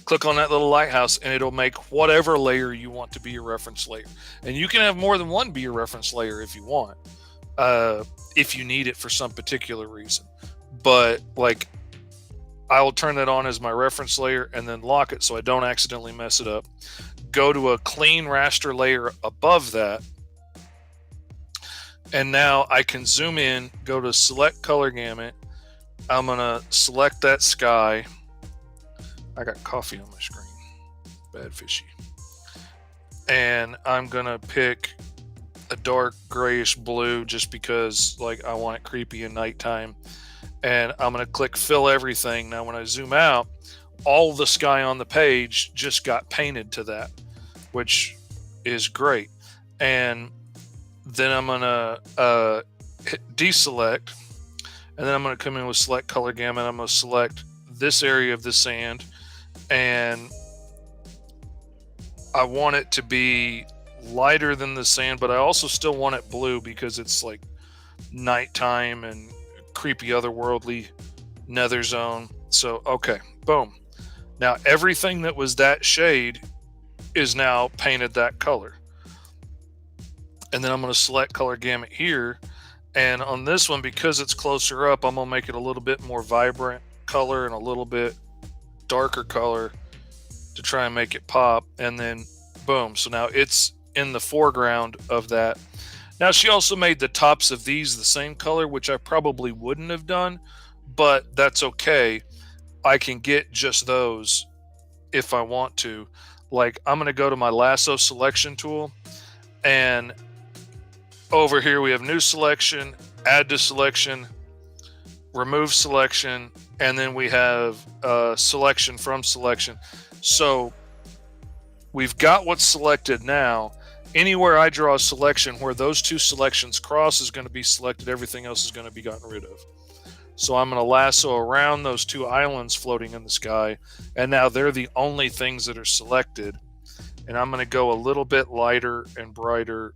click on that little lighthouse and it'll make whatever layer you want to be your reference layer. And you can have more than one be your reference layer if you want, if you need it for some particular reason. But like, I will turn that on as my reference layer and then lock it so I don't accidentally mess it up. Go to a clean raster layer above that. And now I can zoom in, go to select color gamut. I'm going to select that sky. I got coffee on my screen. Bad fishy. And I'm going to pick a dark grayish blue just because I want it creepy in nighttime. And I'm going to click fill everything. Now when I zoom out, all the sky on the page just got painted to that, which is great. And then I'm going to deselect, and then I'm going to come in with select color gamut. I'm going to select this area of the sand, and I want it to be lighter than the sand, but I also still want it blue because it's like nighttime and creepy otherworldly nether zone. So okay, boom. Now everything that was that shade is now painted that color. And then I'm going to select color gamut here. And on this one, because it's closer up, I'm going to make it a little bit more vibrant color and a little bit darker color to try and make it pop. And then boom. So now it's in the foreground of that. Now she also made the tops of these the same color, which I probably wouldn't have done, but that's okay. I can get just those if I want to. Like, I'm going to go to my lasso selection tool, and over here we have new selection, add to selection, remove selection, and then we have selection from selection. So we've got what's selected now. Anywhere I draw a selection where those two selections cross is going to be selected. Everything else is going to be gotten rid of. So I'm going to lasso around those two islands floating in the sky, and now they're the only things that are selected. And I'm going to go a little bit lighter and brighter,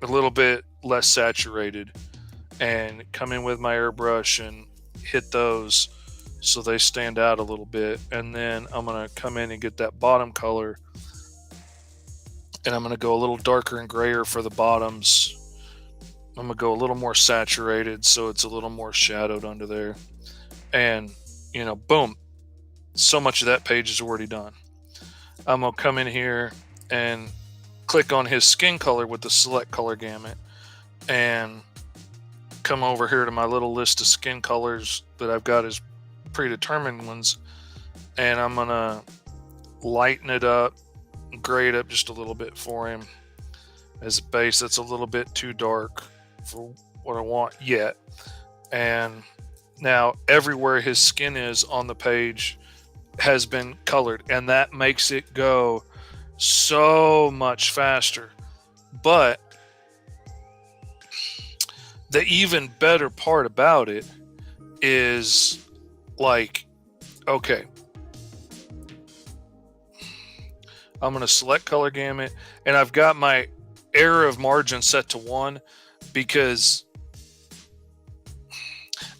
a little bit less saturated, and come in with my airbrush and hit those so they stand out a little bit. And then I'm going to come in and get that bottom color, and I'm going to go a little darker and grayer for the bottoms. I'm going to go a little more saturated so it's a little more shadowed under there. And, you know, boom, so much of that page is already done. I'm going to come in here and click on his skin color with the select color gamut and come over here to my little list of skin colors that I've got as predetermined ones. And I'm going to lighten it up, gray it up just a little bit for him as a base. That's a little bit too dark for what I want yet. And now everywhere his skin is on the page has been colored, and that makes it go so much faster. But the even better part about it is, like, okay, I'm going to select color gamut, and I've got my error of margin set to 1, because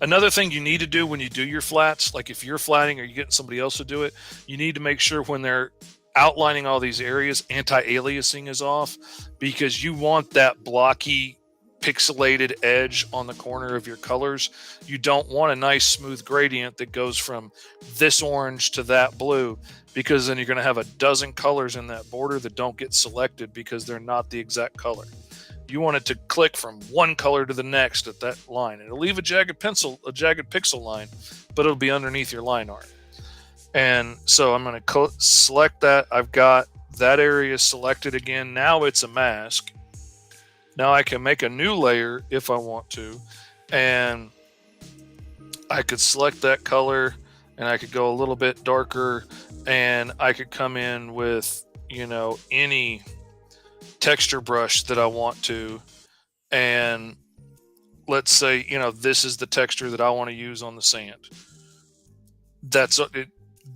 another thing you need to do when you do your flats, like if you're flatting or you're getting somebody else to do it, you need to make sure when they're outlining all these areas, anti-aliasing is off, because you want that blocky, pixelated edge on the corner of your colors. You don't want a nice smooth gradient that goes from this orange to that blue, because then you're going to have a dozen colors in that border that don't get selected because they're not the exact color. You want it to click from one color to the next at that line. It'll leave a jagged pixel line, but it'll be underneath your line art. And so I'm going to select that. I've got that area selected again. Now it's a mask. Now I can make a new layer if I want to, and I could select that color, and I could go a little bit darker, and I could come in with, you know, any texture brush that I want to. And let's say, you know, this is the texture that I want to use on the sand. That's it.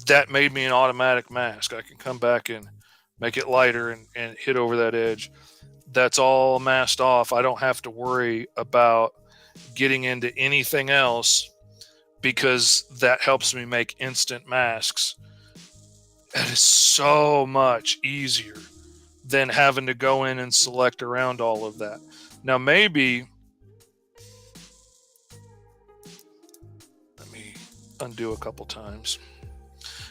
That made me an automatic mask. I can come back and make it lighter and hit over that edge. That's all masked off. I don't have to worry about getting into anything else, because that helps me make instant masks. That is so much easier than having to go in and select around all of that. Now maybe, let me undo a couple times.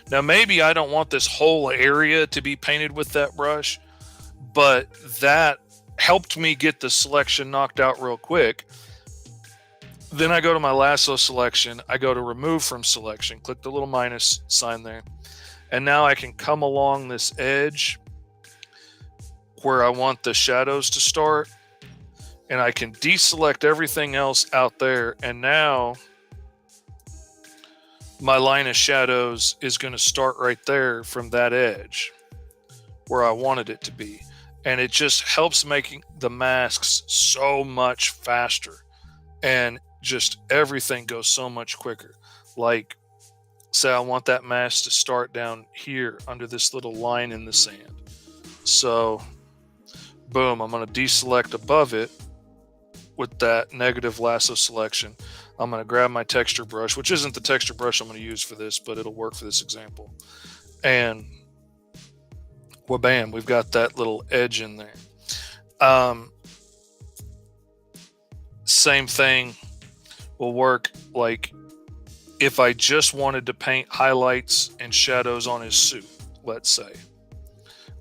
Now maybe I don't want this whole area to be painted with that brush, but that helped me get the selection knocked out real quick. Then I go to my lasso selection, I go to remove from selection, click the little minus sign there, and now I can come along this edge where I want the shadows to start, and I can deselect everything else out there, and now my line of shadows is going to start right there from that edge where I wanted it to be. And it just helps making the masks so much faster, and just everything goes so much quicker. Like, say I want that mask to start down here under this little line in the sand. So boom, I'm going to deselect above it with that negative lasso selection. I'm going to grab my texture brush, which isn't the texture brush I'm going to use for this, but it'll work for this example. And bam, we've got that little edge in there. Same thing will work like if I just wanted to paint highlights and shadows on his suit, let's say.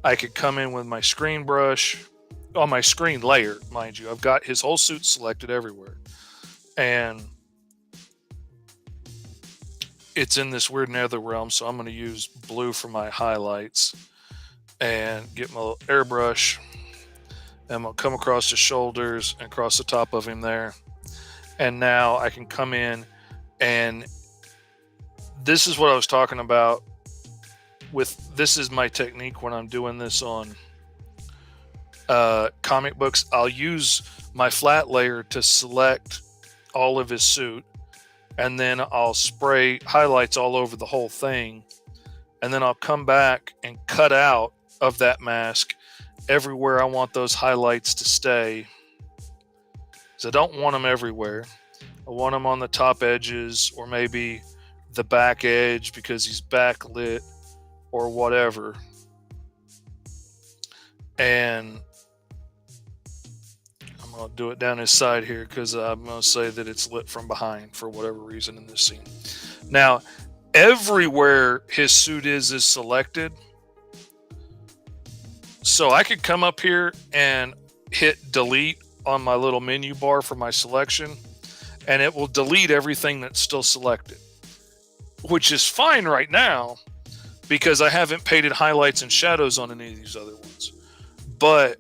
I could come in with my screen brush, on my screen layer, mind you. I've got his whole suit selected everywhere. And it's in this weird nether realm, so I'm going to use blue for my highlights and get my little airbrush. And I'm going to come across his shoulders and across the top of him there. And now I can come in, and this is what I was talking about this is my technique when I'm doing this on comic books. I'll use my flat layer to select all of his suit, and then I'll spray highlights all over the whole thing, and then I'll come back and cut out of that mask everywhere I want those highlights to stay. So I don't want them everywhere. I want them on the top edges, or maybe the back edge because he's backlit or whatever. And I'm going to do it down his side here because I'm going to say that it's lit from behind for whatever reason in this scene. Now, everywhere his suit is selected. So I could come up here and hit delete on my little menu bar for my selection, and it will delete everything that's still selected, which is fine right now because I haven't painted highlights and shadows on any of these other ones. But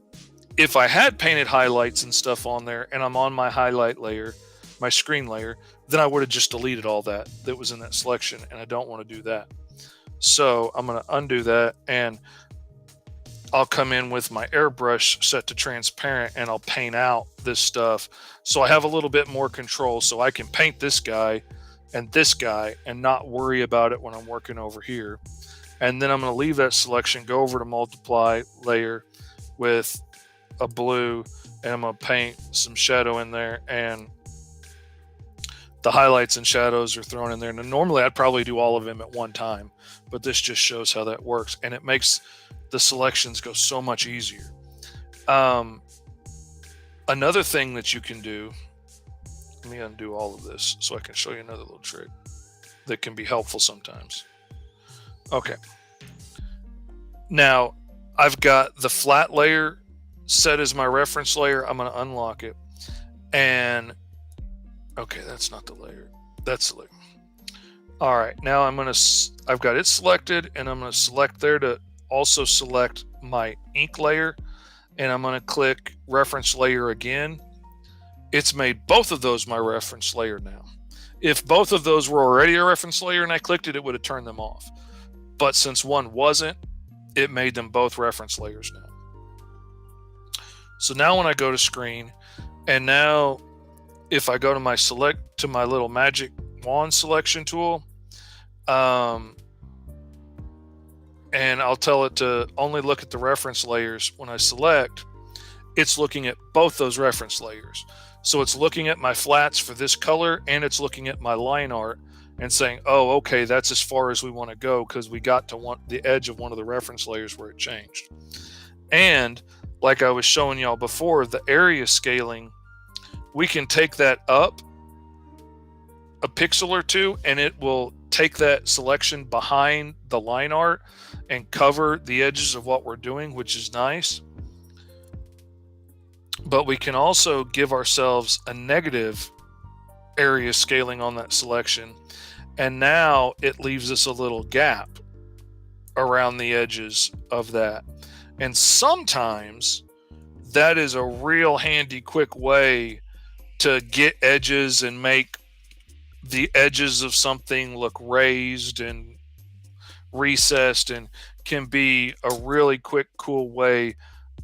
if I had painted highlights and stuff on there and I'm on my highlight layer, my screen layer, then I would have just deleted all that was in that selection, and I don't want to do that. So I'm going to undo that, and I'll come in with my airbrush set to transparent, and I'll paint out this stuff so I have a little bit more control, so I can paint this guy and not worry about it when I'm working over here. And then I'm going to leave that selection, go over to multiply layer with a blue, and I'm going to paint some shadow in there, and the highlights and shadows are thrown in there. Now, normally I'd probably do all of them at one time, but this just shows how that works, and it makes the selections go so much easier. Another thing that you can do, let me undo all of this so I can show you another little trick that can be helpful sometimes. Okay. Now, I've got the flat layer set as my reference layer. I'm going to unlock it. And, okay, that's not the layer. That's the layer. All right, now I've got it selected, and I'm going to select there to also select my ink layer, and I'm going to click reference layer again. It's made both of those my reference layer now. If both of those were already a reference layer and I clicked it, it would have turned them off. But since one wasn't, it made them both reference layers now. So now when I go to screen, and now if I go to my little magic wand selection tool, and I'll tell it to only look at the reference layers. When I select, it's looking at both those reference layers. So it's looking at my flats for this color, and it's looking at my line art and saying, oh, okay, that's as far as we want to go because we got to the edge of one of the reference layers where it changed. And like I was showing y'all before, the area scaling, we can take that up a pixel or two, and it will take that selection behind the line art and cover the edges of what we're doing, which is nice. But we can also give ourselves a negative area scaling on that selection, and now it leaves us a little gap around the edges of that. And sometimes that is a real handy, quick way to get edges and make the edges of something look raised and recessed, and can be a really quick, cool way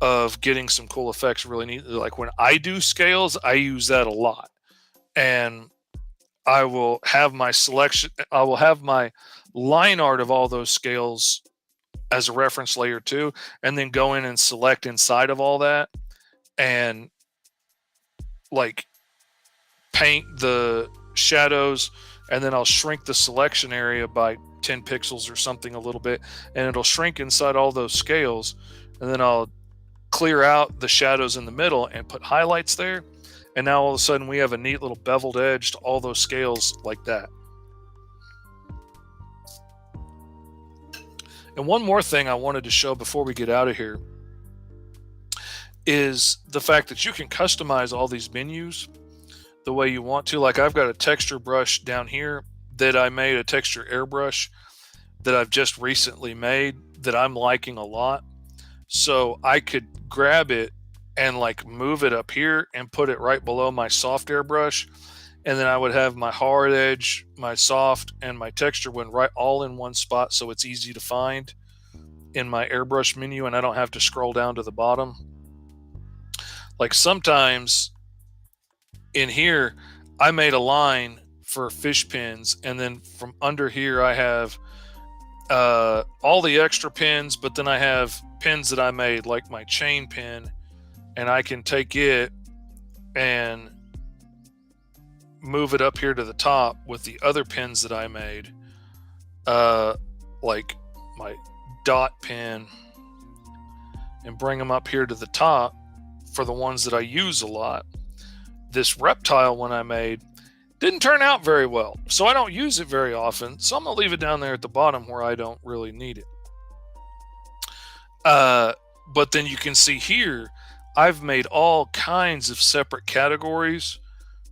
of getting some cool effects really neat. Like when I do scales, I use that a lot. And I will have my selection, I will have my line art of all those scales as a reference layer too, and then go in and select inside of all that and like paint the shadows, and then I'll shrink the selection area by 10 pixels or something a little bit, and it'll shrink inside all those scales, and then I'll clear out the shadows in the middle and put highlights there, and now all of a sudden we have a neat little beveled edge to all those scales like that. And one more thing I wanted to show before we get out of here is the fact that you can customize all these menus the way you want to. Like I've got a texture brush down here that I made, a texture airbrush that I've just recently made that I'm liking a lot. So I could grab it and like move it up here and put it right below my soft airbrush. And then I would have my hard edge, my soft, and my texture one right all in one spot, so it's easy to find in my airbrush menu and I don't have to scroll down to the bottom. Like sometimes in here, I made a line for fish pins, and then from under here I have all the extra pins, but then I have pins that I made like my chain pin, and I can take it and move it up here to the top with the other pins that I made, like my dot pin, and bring them up here to the top for the ones that I use a lot. This reptile one I made didn't turn out very well, so I don't use it very often, so I'm gonna leave it down there at the bottom where I don't really need it. But then you can see here I've made all kinds of separate categories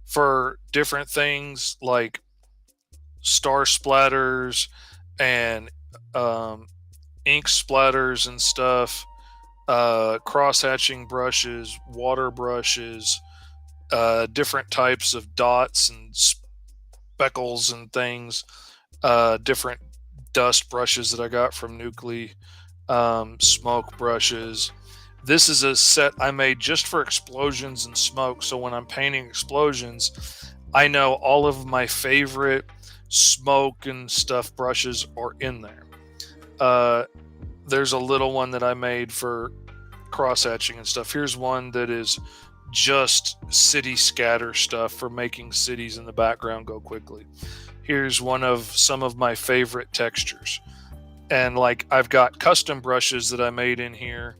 for different things like star splatters and ink splatters and stuff, cross-hatching brushes, water brushes, different types of dots and speckles and things, different dust brushes that I got from Nuclei, smoke brushes. This is a set I made just for explosions and smoke, so when I'm painting explosions, I know all of my favorite smoke and stuff brushes are in there. There's a little one that I made for cross-hatching and stuff. Here's one that is just city scatter stuff for making cities in the background go quickly. Here's one of some of my favorite textures. And like I've got custom brushes that I made in here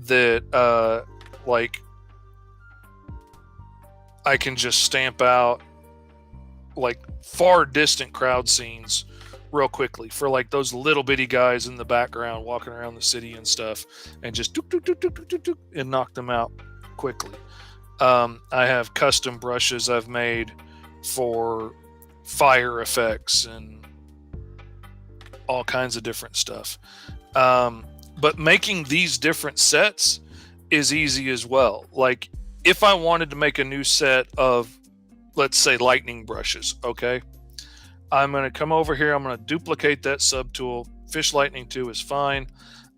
that like I can just stamp out like far distant crowd scenes real quickly for like those little bitty guys in the background walking around the city and stuff, and just dook, dook, dook, dook, dook, dook, dook, and knock them out quickly. I have custom brushes I've made for fire effects and all kinds of different stuff. But making these different sets is easy as well. Like if I wanted to make a new set of, let's say, lightning brushes, okay? I'm going to come over here. I'm going to duplicate that subtool. Fish Lightning 2 is fine.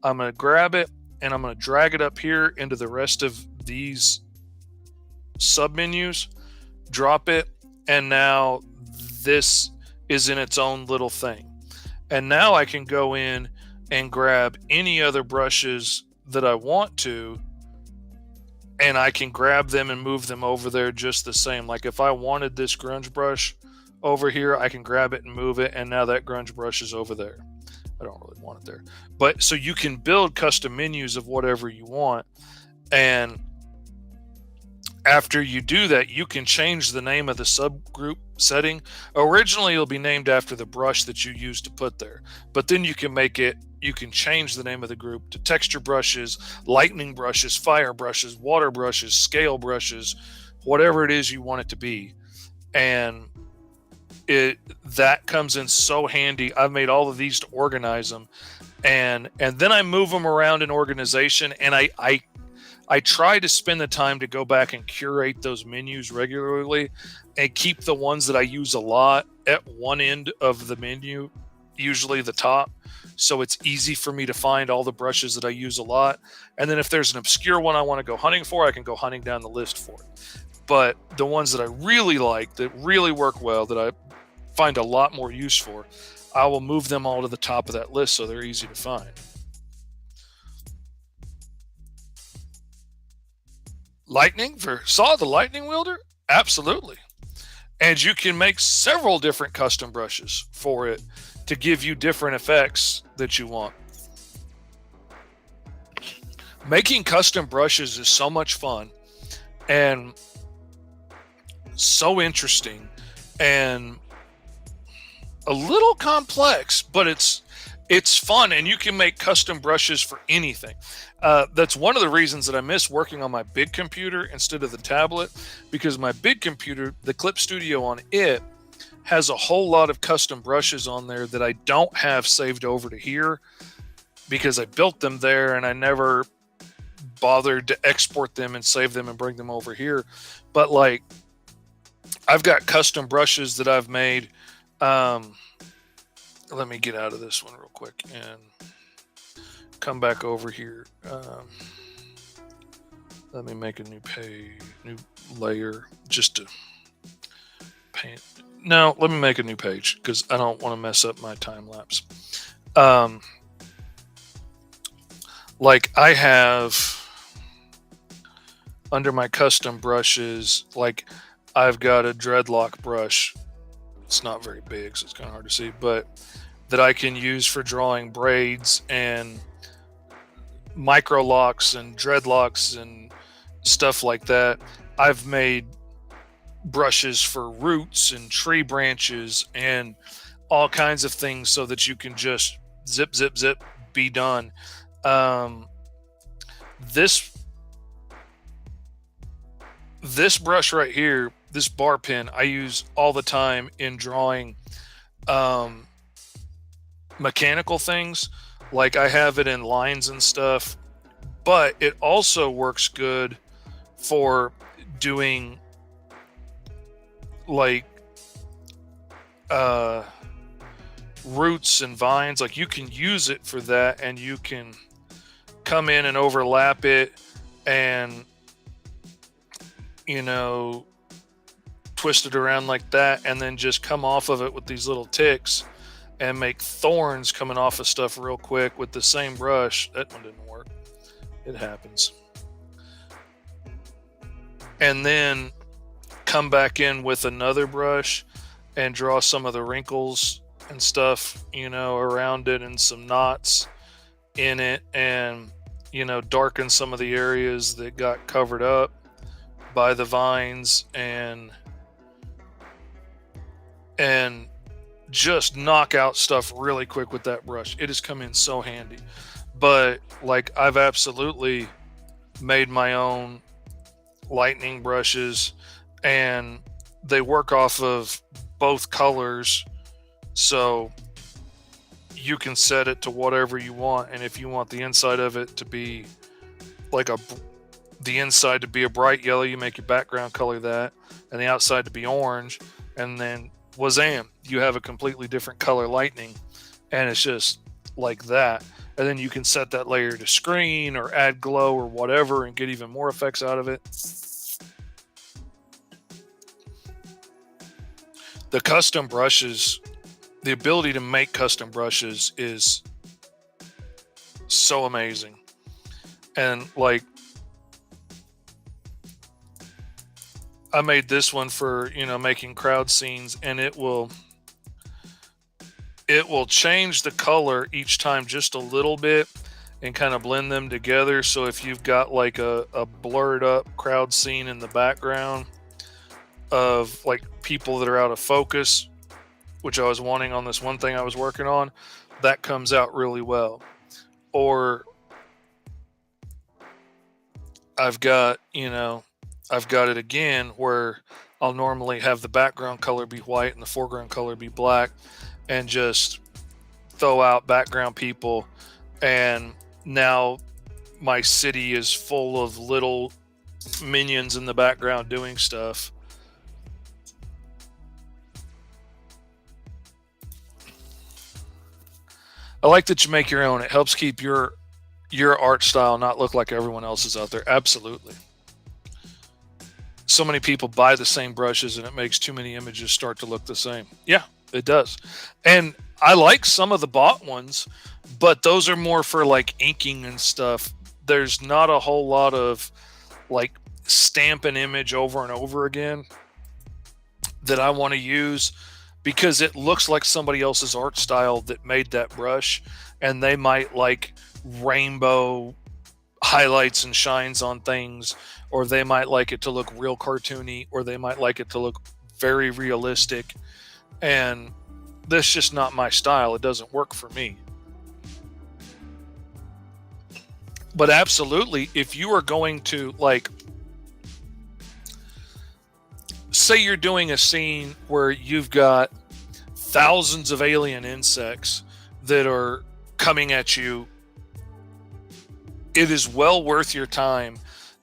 I'm going to grab it and I'm going to drag it up here into the rest of these submenus, drop it, and now this is in its own little thing. And now I can go in and grab any other brushes that I want to, and I can grab them and move them over there just the same. Like if I wanted this grunge brush over here, I can grab it and move it, and now that grunge brush is over there. I don't really want it there. But so you can build custom menus of whatever you want, and after you do that, you can change the name of the subgroup setting. Originally, it'll be named after the brush that you used to put there, but then you can change the name of the group to texture brushes, lightning brushes, fire brushes, water brushes, scale brushes, whatever it is you want it to be. And that comes in so handy. I've made all of these to organize them, and then I move them around in organization, and I try to spend the time to go back and curate those menus regularly and keep the ones that I use a lot at one end of the menu, usually the top, so it's easy for me to find all the brushes that I use a lot. And then if there's an obscure one I want to go hunting for, I can go hunting down the list for it. But the ones that I really like, that really work well, that I find a lot more use for, I will move them all to the top of that list so they're easy to find. Lightning for Saw the Lightning Wielder? Absolutely. And you can make several different custom brushes for it to give you different effects that you want. Making custom brushes is so much fun and so interesting and a little complex, but it's fun, and you can make custom brushes for anything. That's one of the reasons that I miss working on my big computer instead of the tablet, because my big computer, the Clip Studio on it, has a whole lot of custom brushes on there that I don't have saved over to here because I built them there and I never bothered to export them and save them and bring them over here. But like, I've got custom brushes that I've made. Let me get out of this one real quick and come back over here. Let me make a new page, new layer, just to paint. No, let me make a new page because I don't want to mess up my time lapse. Like I have under my custom brushes, like I've got a dreadlock brush. It's not very big, so it's kind of hard to see, but that I can use for drawing braids and micro locks and dreadlocks and stuff like that. I've made brushes for roots and tree branches and all kinds of things so that you can just zip, zip, zip, be done. Um, this this brush right here, this bar pen, I use all the time in drawing um, mechanical things. Like I have it in lines and stuff, but it also works good for doing like uh, roots and vines. Like you can use it for that, and you can come in and overlap it and twist it around like that, and then just come off of it with these little ticks and make thorns coming off of stuff real quick with the same brush. That one didn't work. It happens. And then come back in with another brush and draw some of the wrinkles and stuff, around it, and some knots in it, and darken some of the areas that got covered up by the vines, and just knock out stuff really quick with that brush. It has come in so handy. But like I've absolutely made my own lightning brushes, and they work off of both colors, so you can set it to whatever you want. And if you want the inside of it to be like the inside to be a bright yellow, you make your background color that, and the outside to be orange, and then wazam, you have a completely different color lightning, and it's just like that. And then you can set that layer to screen or add glow or whatever and get even more effects out of it. The custom brushes, the ability to make custom brushes is so amazing. And like I made this one for, making crowd scenes, and it will change the color each time just a little bit and kind of blend them together. So if you've got like a blurred up crowd scene in the background of like people that are out of focus, which I was wanting on this one thing I was working on, that comes out really well. Or I've got it again where I'll normally have the background color be white and the foreground color be black, and just throw out background people, and now my city is full of little minions in the background doing stuff. I like that you make your own. It helps keep your art style not look like everyone else's out there. Absolutely. So many people buy the same brushes and it makes too many images start to look the same. Yeah, it does. And I like some of the bought ones, but those are more for like inking and stuff. There's not a whole lot of like stamp an image over and over again. that I want to use because it looks like somebody else's art style that made that brush, and they might like rainbow highlights and shines on things, or they might like it to look real cartoony, or they might like it to look very realistic. And that's just not my style. It doesn't work for me. But absolutely, if you are going to, like, say you're doing a scene where you've got thousands of alien insects that are coming at you, it is well worth your time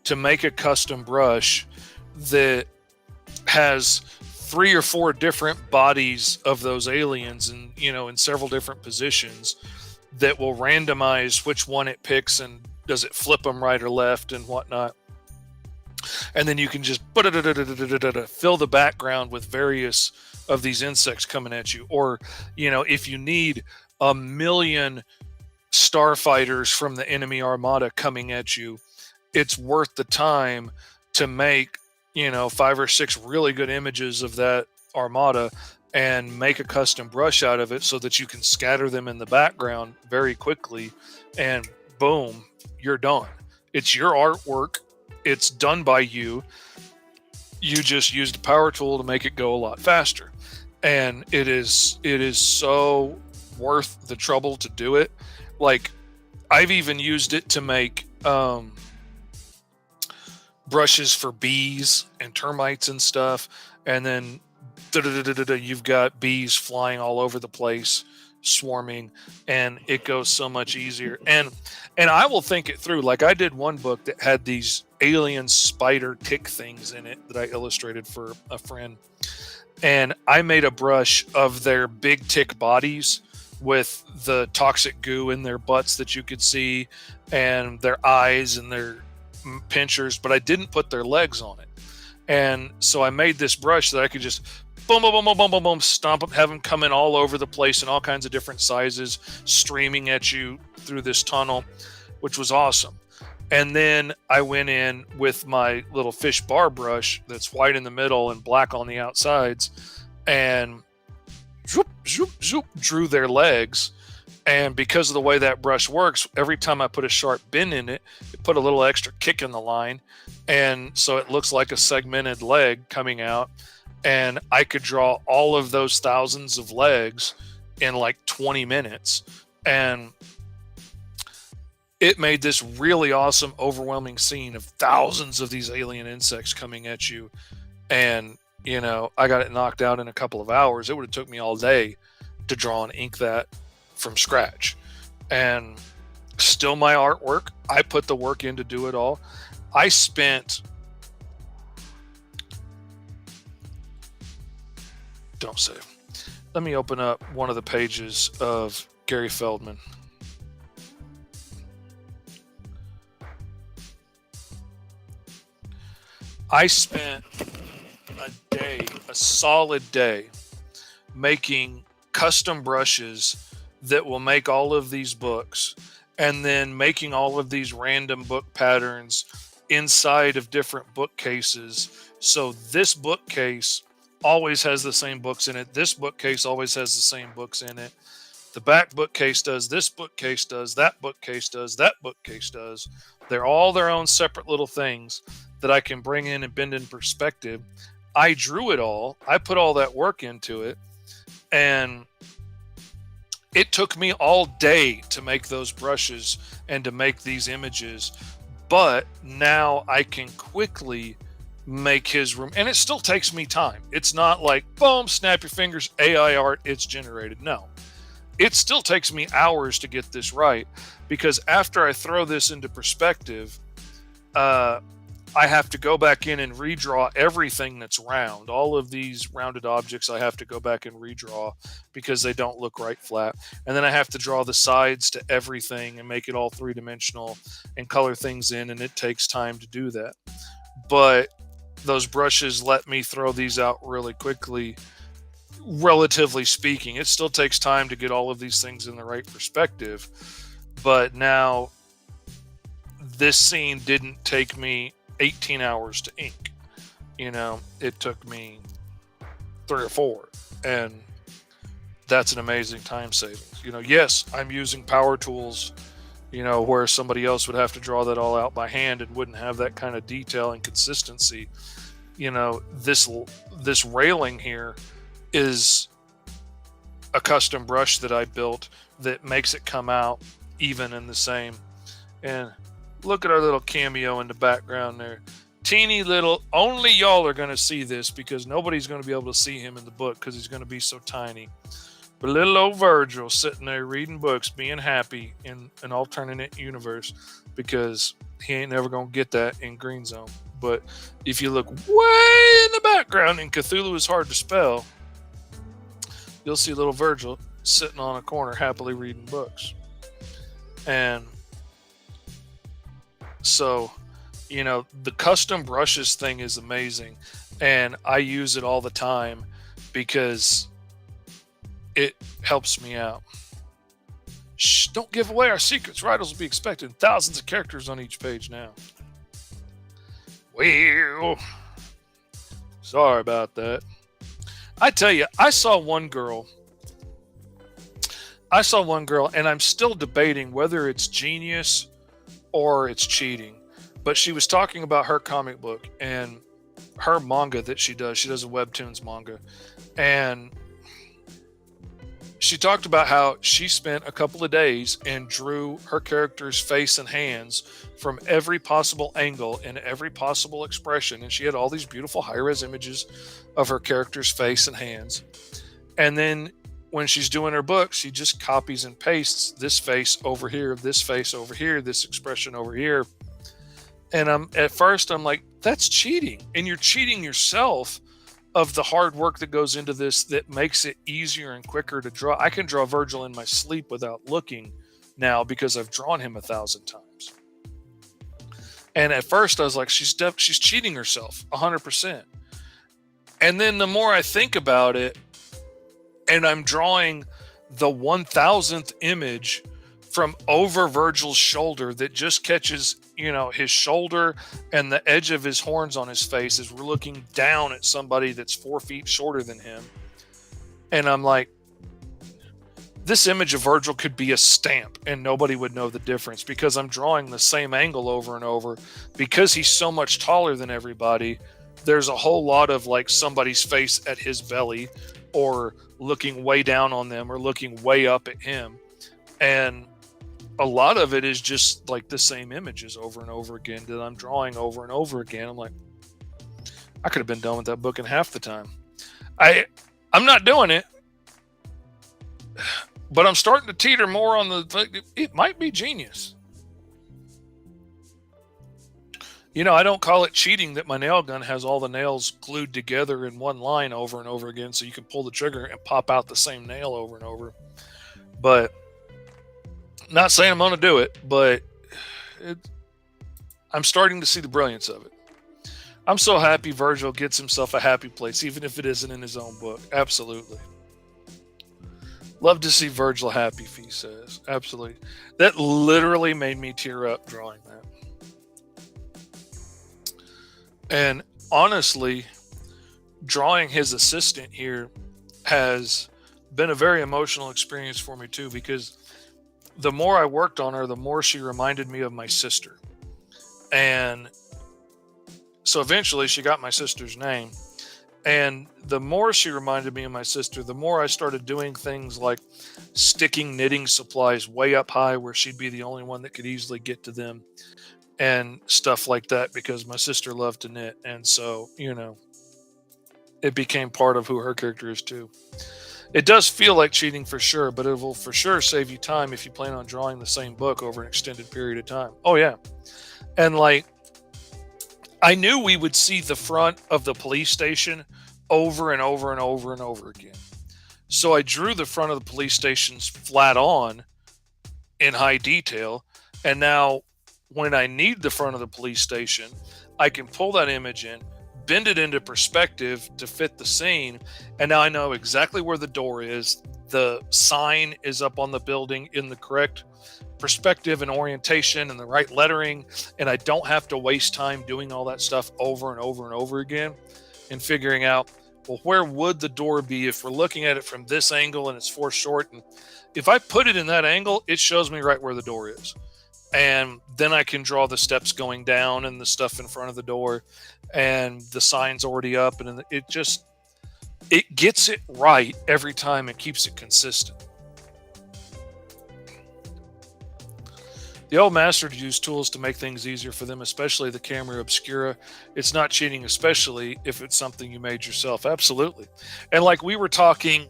to make a custom brush that has 3 or 4 different bodies of those aliens, and in several different positions, that will randomize which one it picks, and does it flip them right or left and whatnot. And then you can just fill the background with various of these insects coming at you. Or, if you need a million starfighters from the enemy armada coming at you, it's worth the time to make 5 or 6 really good images of that armada and make a custom brush out of it so that you can scatter them in the background very quickly, and boom, you're done. It's your artwork. It's done by you. You just used a power tool to make it go a lot faster. And it is so worth the trouble to do it. Like, I've even used it to make brushes for bees and termites and stuff. And then you've got bees flying all over the place, swarming, and it goes so much easier. And I will think it through. Like, I did one book that had these alien spider tick things in it that I illustrated for a friend. And I made a brush of their big tick bodies with the toxic goo in their butts that you could see, and their eyes and their pinchers, but I didn't put their legs on it. And so I made this brush that I could just boom, boom, boom, boom, boom, boom, boom, stomp them, have them coming all over the place in all kinds of different sizes, streaming at you through this tunnel, which was awesome. And then I went in with my little fish bar brush that's white in the middle and black on the outsides, and zoop, zoop, zoop, drew their legs. And because of the way that brush works, every time I put a sharp bend in it, it put a little extra kick in the line. And so it looks like a segmented leg coming out. And I could draw all of those thousands of legs in like 20 minutes. And it made this really awesome, overwhelming scene of thousands of these alien insects coming at you. And, I got it knocked out in a couple of hours. It would have took me all day to draw and ink that from scratch. And still my artwork. I put the work in to do it all. I spent, don't save. Let me open up one of the pages of Gary Feldman. I spent a solid day, making custom brushes that will make all of these books, and then making all of these random book patterns inside of different bookcases. So this bookcase always has the same books in it. This bookcase always has the same books in it. The back bookcase does, this bookcase does, that bookcase does, that bookcase does. They're all their own separate little things that I can bring in and bend in perspective. I drew it all. I put all that work into it. And it took me all day to make those brushes and to make these images. But now I can quickly make his room. And it still takes me time. It's not like, boom, snap your fingers, AI art, it's generated. No. It still takes me hours to get this right, because after I throw this into perspective, I have to go back in and redraw everything that's round. All of these rounded objects I have to go back and redraw because they don't look right flat. And then I have to draw the sides to everything and make it all three-dimensional and color things in, and it takes time to do that. But those brushes let me throw these out really quickly, relatively speaking. It still takes time to get all of these things in the right perspective. But now this scene didn't take me 18 hours to ink. It took me 3 or 4. And that's an amazing time savings. Yes, I'm using power tools, where somebody else would have to draw that all out by hand and wouldn't have that kind of detail and consistency. This railing here is a custom brush that I built that makes it come out even and the same. And look at our little cameo in the background there. Teeny little, only y'all are going to see this because nobody's going to be able to see him in the book because he's going to be so tiny. But little old Virgil sitting there reading books, being happy in an alternate universe because he ain't never going to get that in Greenzone. But if you look way in the background, and Cthulhu is hard to spell, you'll see little Virgil sitting on a corner happily reading books. And so, the custom brushes thing is amazing. And I use it all the time because it helps me out. Shh, don't give away our secrets. Writers will be expecting thousands of characters on each page now. Well, sorry about that. I tell you, I saw one girl, and I'm still debating whether it's genius or it's cheating. But she was talking about her comic book and her manga that she does. She does a webtoons manga. And she talked about how she spent a couple of days and drew her character's face and hands from every possible angle and every possible expression. And she had all these beautiful high-res images of her character's face and hands. And then when she's doing her book, she just copies and pastes this face over here, this face over here, this expression over here. And at first I'm like, that's cheating. And you're cheating yourself of the hard work that goes into this that makes it easier and quicker to draw. I can draw Virgil in my sleep without looking now because I've drawn him 1,000 times. And at first I was like, she's cheating herself 100%. And then the more I think about it, and I'm drawing the 1,000th image from over Virgil's shoulder that just catches, his shoulder and the edge of his horns on his face as we're looking down at somebody that's 4 feet shorter than him. And I'm like, this image of Virgil could be a stamp and nobody would know the difference because I'm drawing the same angle over and over. Because he's so much taller than everybody, there's a whole lot of like somebody's face at his belly or looking way down on them or looking way up at him. And a lot of it is just like the same images over and over again that I'm drawing over and over again. I'm like, I could have been done with that book in half the time. I'm not doing it, but I'm starting to teeter more on it might be genius. I don't call it cheating that my nail gun has all the nails glued together in one line over and over again so you can pull the trigger and pop out the same nail over and over. But not saying I'm going to do it, but I'm starting to see the brilliance of it. I'm so happy Virgil gets himself a happy place, even if it isn't in his own book. Absolutely. Love to see Virgil happy, Fee says. Absolutely. That literally made me tear up drawing that. And honestly, drawing his assistant here has been a very emotional experience for me too, because the more I worked on her, the more she reminded me of my sister. And so eventually she got my sister's name. And the more she reminded me of my sister, the more I started doing things like sticking knitting supplies way up high where she'd be the only one that could easily get to them and stuff like that because my sister loved to knit. And so, it became part of who her character is too. It does feel like cheating for sure, but it will for sure save you time if you plan on drawing the same book over an extended period of time. Oh, yeah. And like, I knew we would see the front of the police station over and over and over and over again. So I drew the front of the police stations flat on in high detail. And now when I need the front of the police station, I can pull that image in, bend it into perspective to fit the scene, and now I know exactly where the door is. The sign is up on the building in the correct perspective and orientation and the right lettering, and I don't have to waste time doing all that stuff over and over and over again and figuring out well, where would the door be if we're looking at it from this angle and it's foreshort? And if I put it in that angle, it shows me right where the door is. And then I can draw the steps going down and the stuff in front of the door and the signs already up. And it gets it right every time and keeps it consistent. The old master used tools to make things easier for them, especially the camera obscura. It's not cheating, especially if it's something you made yourself. Absolutely. And like we were talking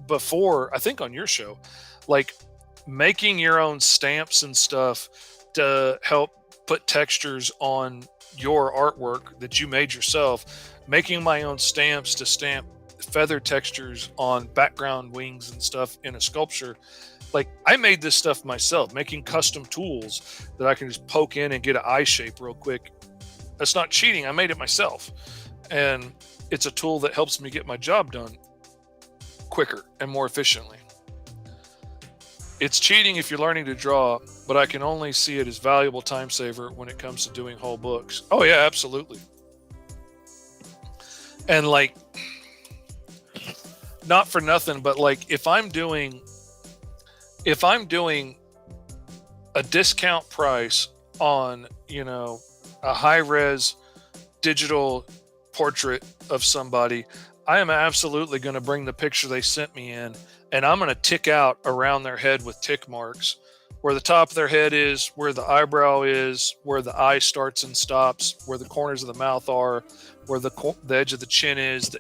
before, I think on your show, like making your own stamps and stuff to help put textures on your artwork that you made yourself, making my own stamps to stamp feather textures on background wings and stuff in a sculpture. Like I made this stuff myself, making custom tools that I can just poke in and get an eye shape real quick. That's not cheating. I made it myself. And it's a tool that helps me get my job done quicker and more efficiently. It's cheating if you're learning to draw, but I can only see it as valuable time saver when it comes to doing whole books. Oh yeah, absolutely. And like, not for nothing, but like if I'm doing a discount price on, a high res digital portrait of somebody, I am absolutely going to bring the picture they sent me in and I'm going to tick out around their head with tick marks where the top of their head is, where the eyebrow is, where the eye starts and stops, where the corners of the mouth are, where the edge of the chin is, the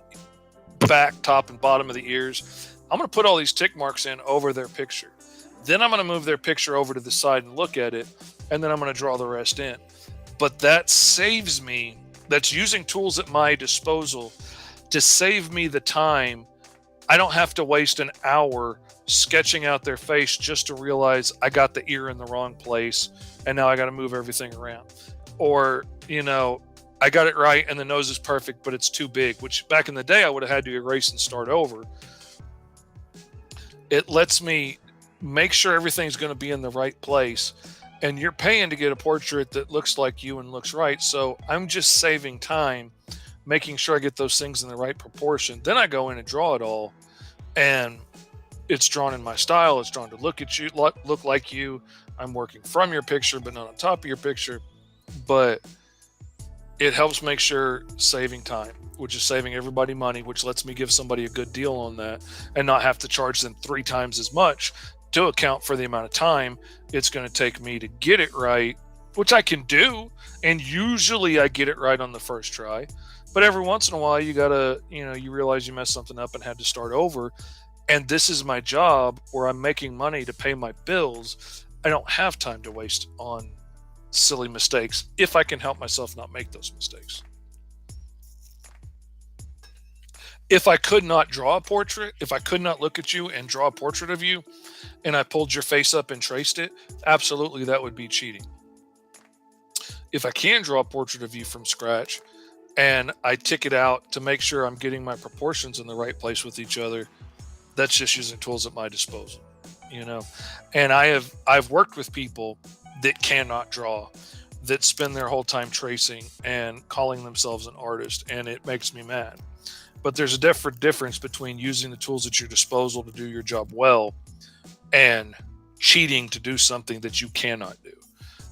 back, top, and bottom of the ears. I'm going to put all these tick marks in over their picture. Then I'm going to move their picture over to the side and look at it, and then I'm going to draw the rest in. But that saves me, that's using tools at my disposal to save me the time. I don't have to waste an hour sketching out their face just to realize I got the ear in the wrong place, and now I got to move everything around. Or, I got it right and the nose is perfect, but it's too big, which back in the day I would have had to erase and start over. It lets me make sure everything's going to be in the right place, and you're paying to get a portrait that looks like you and looks right. So I'm just saving time, making sure I get those things in the right proportion. Then I go in and draw it all, and it's drawn in my style. It's drawn to look at you, look like you. I'm working from your picture, but not on top of your picture. But it helps make sure saving time, which is saving everybody money, which lets me give somebody a good deal on that and not have to charge them 3 times as much to account for the amount of time it's going to take me to get it right, which I can do. And usually I get it right on the first try. But every once in a while, you got to, you realize you messed something up and had to start over. And this is my job where I'm making money to pay my bills. I don't have time to waste on silly mistakes if I can help myself not make those mistakes. If I could not draw a portrait, if I could not look at you and draw a portrait of you, and I pulled your face up and traced it, absolutely that would be cheating. If I can draw a portrait of you from scratch and I tick it out to make sure I'm getting my proportions in the right place with each other, that's just using tools at my disposal, And I've worked with people that cannot draw, that spend their whole time tracing and calling themselves an artist, and it makes me mad. But there's a difference between using the tools at your disposal to do your job well and cheating to do something that you cannot do,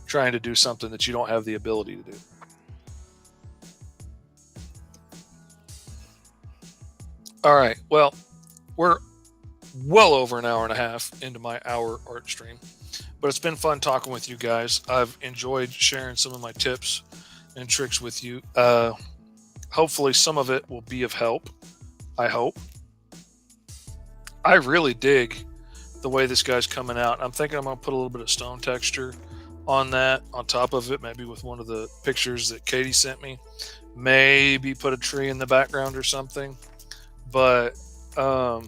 trying to do something that you don't have the ability to do. All right. Well, we're well over an hour and a half into my hour art stream, but it's been fun talking with you guys. I've enjoyed sharing some of my tips and tricks with you. Hopefully some of it will be of help. I hope. I really dig the way this guy's coming out. I'm thinking I'm going to put a little bit of stone texture on that, on top of it, maybe with one of the pictures that Katie sent me. Maybe put a tree in the background or something. But I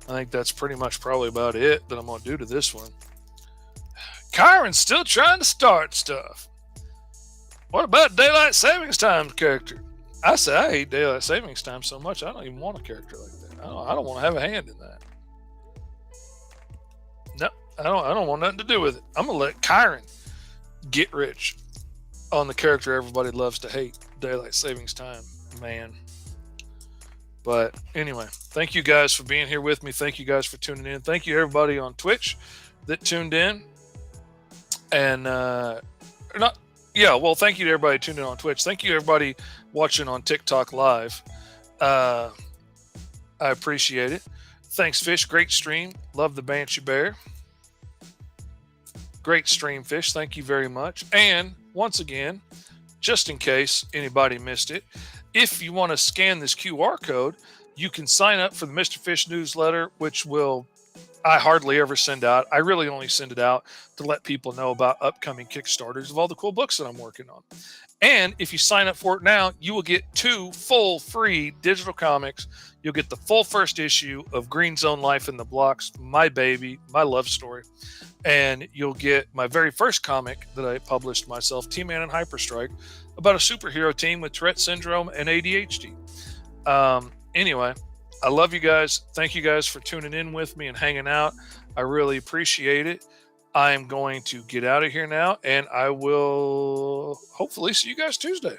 think that's pretty much probably about it that I'm going to do to this one. Kyron's still trying to start stuff. What about daylight savings time character? I say I hate daylight savings time so much I don't even want a character like that. I don't want to have a hand in that. No, I don't want nothing to do with it. I'm gonna let Kyron get rich on the character everybody loves to hate, daylight savings time. Man, But anyway, thank you guys for being here with me. Thank you guys for tuning in. Thank you everybody on Twitch that tuned in. And not yeah, well, thank you to everybody tuning in on Twitch. Thank you everybody watching on TikTok live. I appreciate it. Thanks, Fish. Great stream. Love the Banshee Bear. Great stream, Fish. Thank you very much. And once again, just in case anybody missed it, if you want to scan this QR code, you can sign up for the Mr. Fish newsletter, which I hardly ever send out. I really only send it out to let people know about upcoming Kickstarters of all the cool books that I'm working on. And if you sign up for it now, you will get 2 full free digital comics. You'll get the full first issue of Greenzone Life in the Blocks, my baby, my love story. And you'll get my very first comic that I published myself, T-Man and Hyperstrike, about a superhero team with Tourette syndrome and ADHD. Anyway, I love you guys. Thank you guys for tuning in with me and hanging out. I really appreciate it. I am going to get out of here now, and I will hopefully see you guys Tuesday.